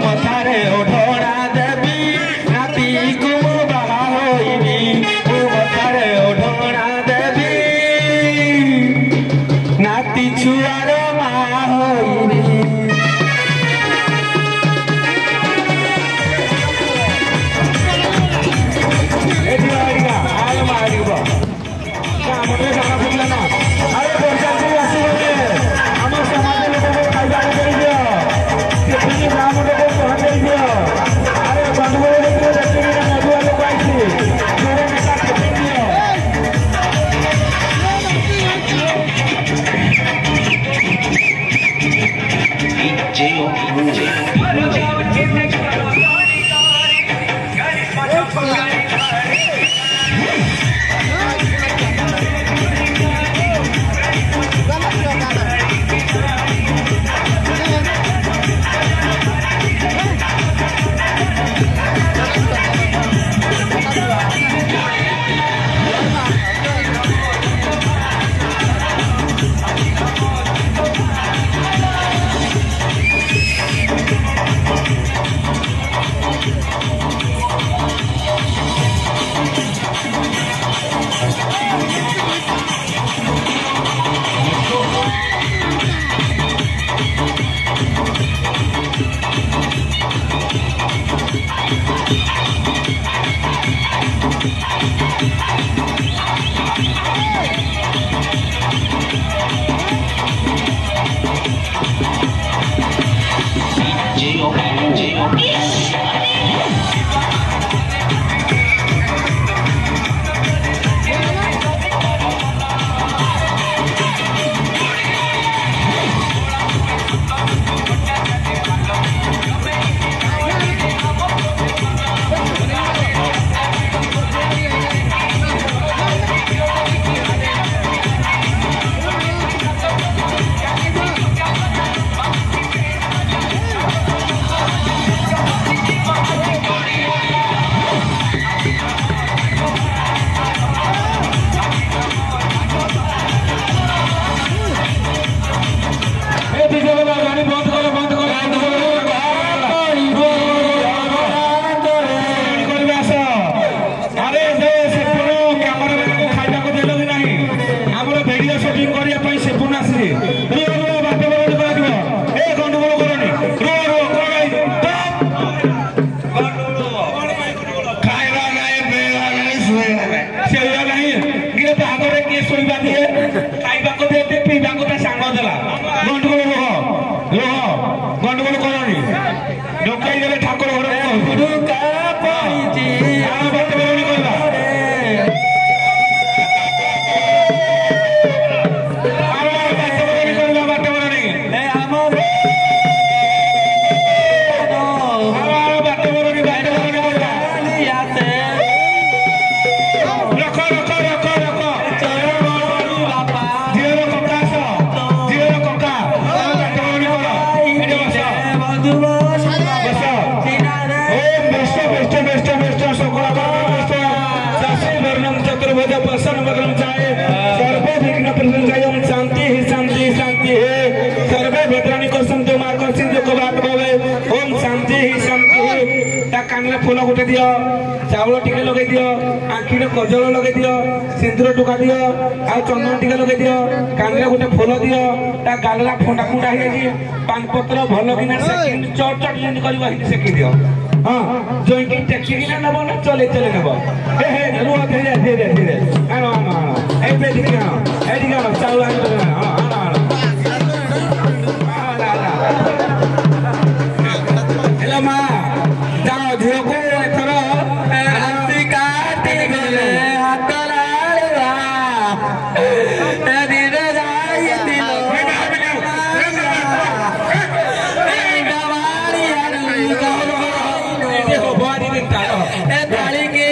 ମଥାରେ ଓଢ଼ଣା ଦେବି ନାତି କୁ ବାହା ହୋଇବି ମୁଁ ମଥାରେ ଓଢ଼ଣା ଦେବି ନାତି ଛୁଆର ମା ହୋଇବି फूल गोटे दियो चावल टिके लगे दियो आखिरे कजल लगे दियो सिंदूर टुका दियो आ चंदन टिके लगे दियो कान गोटे फूल दियो ता गालरा फंडा फुंडा हे पान पत्र भल किना सेकिन चट चट जेन करबा सेकी दियो हां जोई की टेक्सी किना नबो न चले चले नबो हे रुआ धीरे धीरे धीरे आनो आनो आनो ए पे दिखा ए दिखा चावल आनो आनो आनो हेलो मां जाओ झियो को एथरो हाथी काटी गले हाथ लालवा ए धीरे जाई दिलो ए गवारी आलू गाओ देखो बारी दिन तालो ए ताली के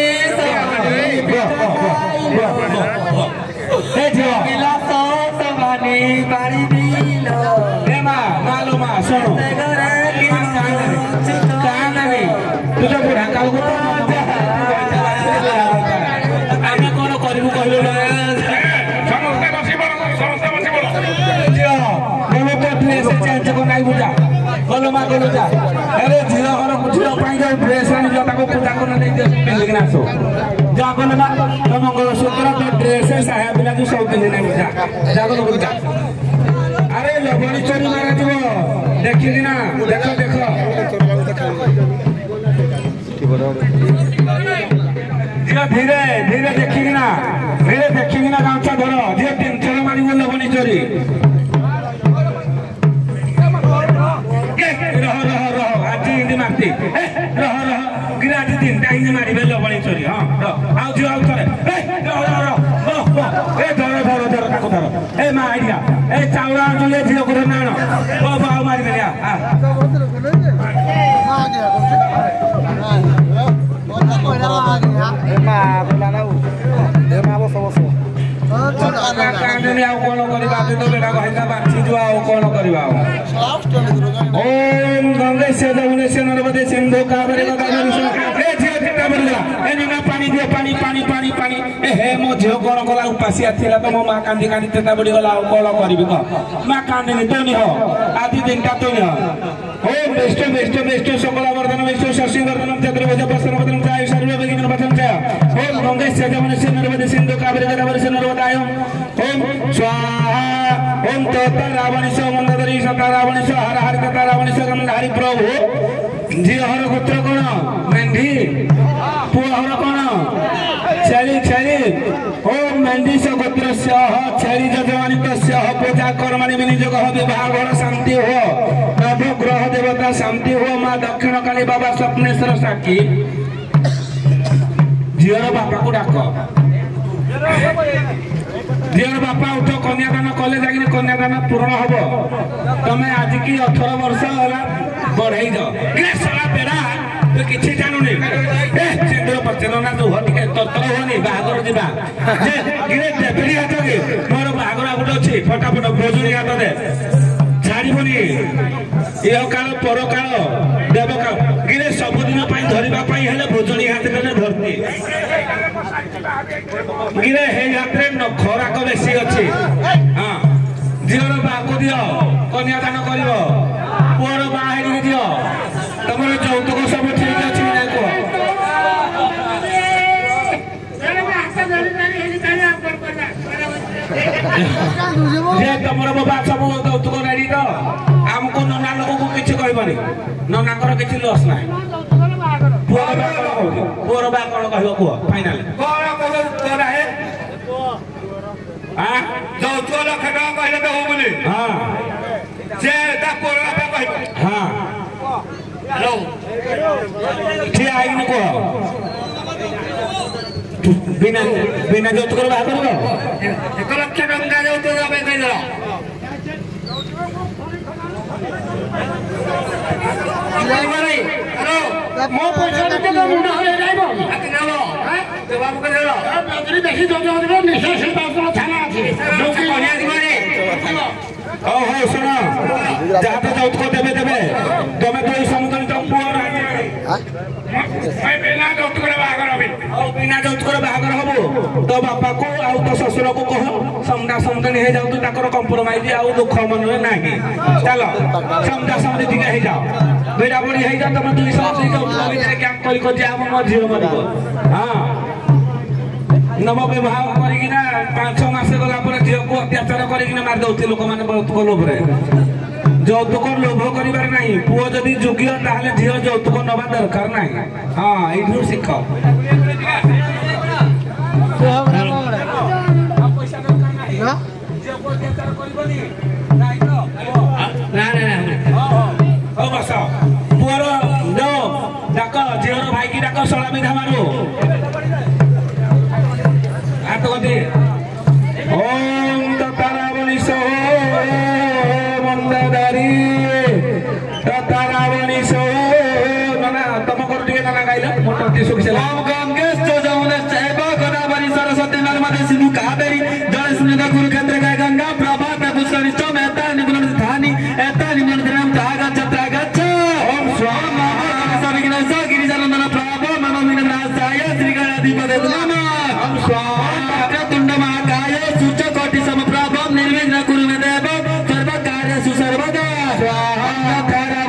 ए झियो मिला तो सवानी बारी दिलो ए मां मालो मां सुनो तुझे बुढ़ा काल को आगे कौन करू कहलो समस्ते बसी बोलो बोलो जो बोलो को प्लेस चेंज को नहीं बुझा गलो मा गलो जा अरे झील घर झील पाई जो ड्रेस आनी जो ताको पूजा करने नहीं दे पिंड के आसो जा गलो मा तो मंगलसूत्र तो ड्रेस साया बिला जो सब पिंड नहीं जा गलो जा अरे लबणी चोरी मारा जीवो देखि ना देखो देखो धीरे धीरे देखिकिना गामछा धर झील 3 थर मारी लबणी चोरी रह रह रह आज हिंदी मारती रह रह गिरा आज 3टा हिंदी मारिबे लबणी चोरी हां आउ झील आउ थरे रह रह ए धर धर धर ताको धर ए मा आइडिया ए चावड़ा चले झील को धर नानो ओ बाऊ मारी बेलिया ओम गंगे से जमुने से नर्मदे सिंधु कावेरी पानी दियो पानी पानी पानी पानी ए हे मो झियो कोन कला उपासिया थिला त मो मा कांदी कांदी तेता बडी गला कोन करबी क मा कांदी नि तो नि हो आदि दिनटा तो नि हो ओम बेष्ट बेष्ट बेष्ट सकल वर्धन बेष्ट शशि वर्धन चतुर्भुज प्रसन्न वदन चाय सर्व बेगिन वचन चाय ओम गंगे से जमुने से नर्मदे सिंधु कावेरी गोदावरी से नर्मदाय ओम स्वाहा ओम तोता रावण से मंदरी सता रावण से हर हर कथा रावण से गंधारी प्रभु झियो हर गोत्र कोन मेंढी पुहर कोन छेली छेली ओम मेंढी से गोत्र से छेली जजमानी तस्य पूजा कर्मणि विनियोग हो विवाह घर शांति हो नव ग्रह देवता शांति हो मां दक्षिण काली बाबा स्वप्नेश्वर साक्षी झियोर बापा को डाक झियोर बापा उठ कन्यादान कले जाकि कन्यादान पूर्ण हम तमें आज की 18 वर्ष होला बढ़ई दो सला पेड़ा तो किछि जानुनी ए सिंदूर पचन ना जो हटिके ततर होनी बाहागर दिबा जे गिरे देबली हाथ के मोर बाहागर आगुट अछि फटाफट भोजुनी हाथ दे छाड़ीबनी ए काल पर काल देव काल गिरे सब दिन पई धरिबा पई हेले भोजुनी हाथ देले धरती गिरे हे यात्रे न खराक बेसी अछि हां झियोर बाको दियो कन्यादान करिवो पुअर बाहेरी दियो तमर जौतुक सब ठीक अछि नै को जे तमर बाबा सब जौतुक रेडी तो हमको नना लोग को किछ कहबनी नना कर किछ लॉस नै पुअर बा कोन कहबो को फाइनल कोन को तोरा है हां जौतुक लख टका कहले तो हो बोली हां जे ता पुअर बा कहबो हां हेलो ठीक है आइने को बिना बिना जौतुक बा करबो 1 लाख टका जौतुक बा कहि दलो हेलो मो पैसा देते तो मुंडा हो जाइबो आके नालो हां तो बाबू के देलो बेगरी देखि जो जो निशा से दासरा थाना अछि जो की करिया दिबो ओ हो सुनो जाते जौतुक देबे देबे तमे तो समुद्र तो पुअर हां बिना जौतुक बाहागर हबे ओ बिना जौतुक बाहागर हबो तो बापा को आ तो ससुर को कह समदा समदनी हे जाऊ ताकर कंप्रोमाइज आ दुख मन में नाही चलो समदा समदी ठीक हे जाओ बेड़ा बड़ी हे जा तमे 200 भीतर कैंप करी को जा हम झियो मरिबो हां नव विवाह करिकिना 5-6 मास गला पर झियो को अत्याचार करिकिना मार दउथि लोक माने बहुत को लोभ रे जौतुक लोभ करिबार नाही पुओ जदी जोग्य ताहले झियो जौतुक नबा दरकार नाही हां एठु सिख पैसा दरकार नाही झियो को अत्याचार करिबनी नाही तो ना ना ना ओ बसा पुअर दो डाक झियोर भाई की डाक सळा बिधा मारो हाथ गदे ओम ततारावणी सो मंददारी ततारावणी सो नना तम कर दिए नना गाइला मोटर ती सुख से ओम गंगे तो जमुने चैब गोदावरी सरस्वती नर्मदे सिंधु कावेरी जल सुनिदा कुरुक्षेत्र गाय गंगा प्रभात पुष्करणी च मेता निगुण धानी एता निगुण ग्राम तागच्छ ओम स्वाहा गिरिजानंदन प्रभु मनो विनम्र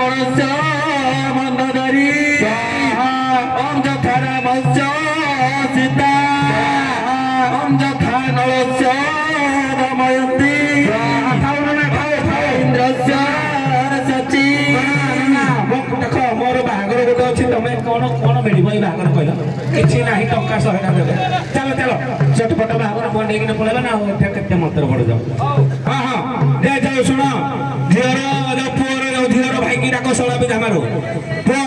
गणस्य मंदधरी ओम जथा रामस्य सीता ओम जथा नलस्य दमयन्ती इंद्रस्य सची देखो मोर बाहागर गोटे अच्छी तुम कौन कौन मिल बाहागर कहल कि ना टंका 100 टका देवे चलो चलो चटपट बाहागर बन पड़ेगा ना केते मंत्र पड़ जाओ हाँ हाँ दे जाओ शुण झीर जो पुअर झीर भाई की डाक शोला भी मारो पुआ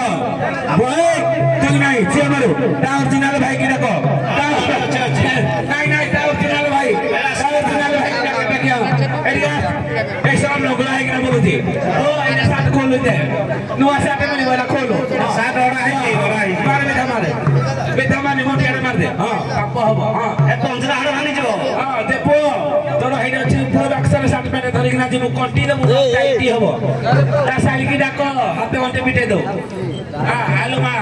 ठीक नहीं झी मारो ओरिजिनाल भाई की डाक नहीं ओरिजिनाल भाई ओरिजिनाल भाई सब लगला है बोलुची सात खोल नुआ सात मिल खोलो सात बेटा मारे मोटिया मार दे हाँ पाप हम हाँ पंचरा हाड़ भांगी हाँ दे पु तोर हाइट अच्छी पुओ बक्सर सात पैंट धरिकिना जी कंटी देबू टाइटी हम ता साली की डाक हाथ घंटे पिटे दो आलो मा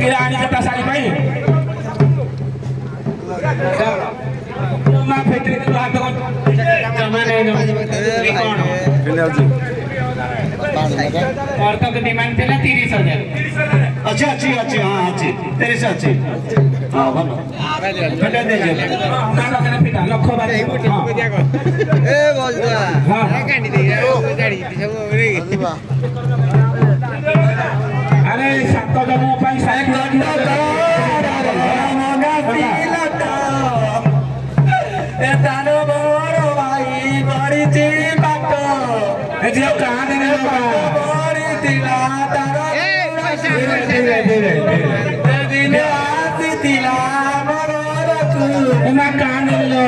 किरा आनी ता साली भाई मा फेटे दो हाथ और तो डिमांड थे 30,000 अच्छा अच्छी अच्छी हाँ अच्छी 30 अच्छी हाँ बोलो बेटा दे दे ना लगना पिटा लखो बात ए बोलता हां गाड़ी दे गाड़ी सब अरे सात जमो पाई साहेब ए तानो बड़ो भाई बड़ी ची बाटो ए जे कहां देने बड़ी तिला तारो धीरे धीरे दिन आती तिला मरो रखू ना कान लो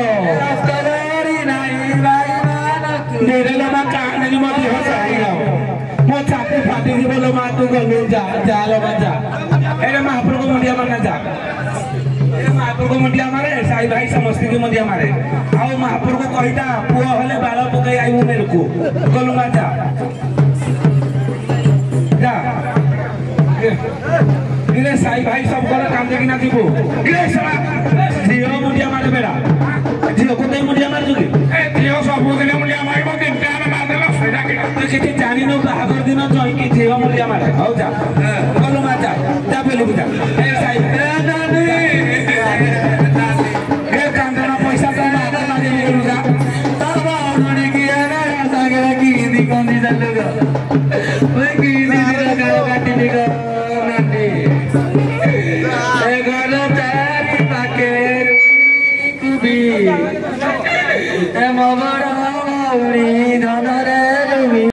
करोरी नहीं भाई मानक धीरे लो ना कान नी मत हो जाएगा मो छाती फाटी दी बोलो मा तू गलो जा जा लो जा अरे महाप्रभु को मुंडिया मारना जा महापुर को मुंडिया मारे साई भाई समस्ती की मुंडिया मारे आओ महापुर को कहिता पुआ हले बाल पकई आई मेरे को गलुमा जा जा गिरे साई भाई सब को काम देखि ना दीबो गिरे साला जियो मुंडिया मारे बेरा जियो को दे मुंडिया मार जुगी ए जियो सब को दे मुंडिया मार को दिन टाइम मार देला फायदा के तो किति जानी नो बाहागर दिन जई की जियो मुंडिया मारे आओ जा गलुमा जा जा बोली बुझा ए साई नानी ए कांदना पैसा तो मार ना दे लुगा तब उन्होंने किया ना सागे की दी कौन दी चलेगा ओए की दी लगा काटी देगा नानी ए घर चार पाके कुबी ए मोबरा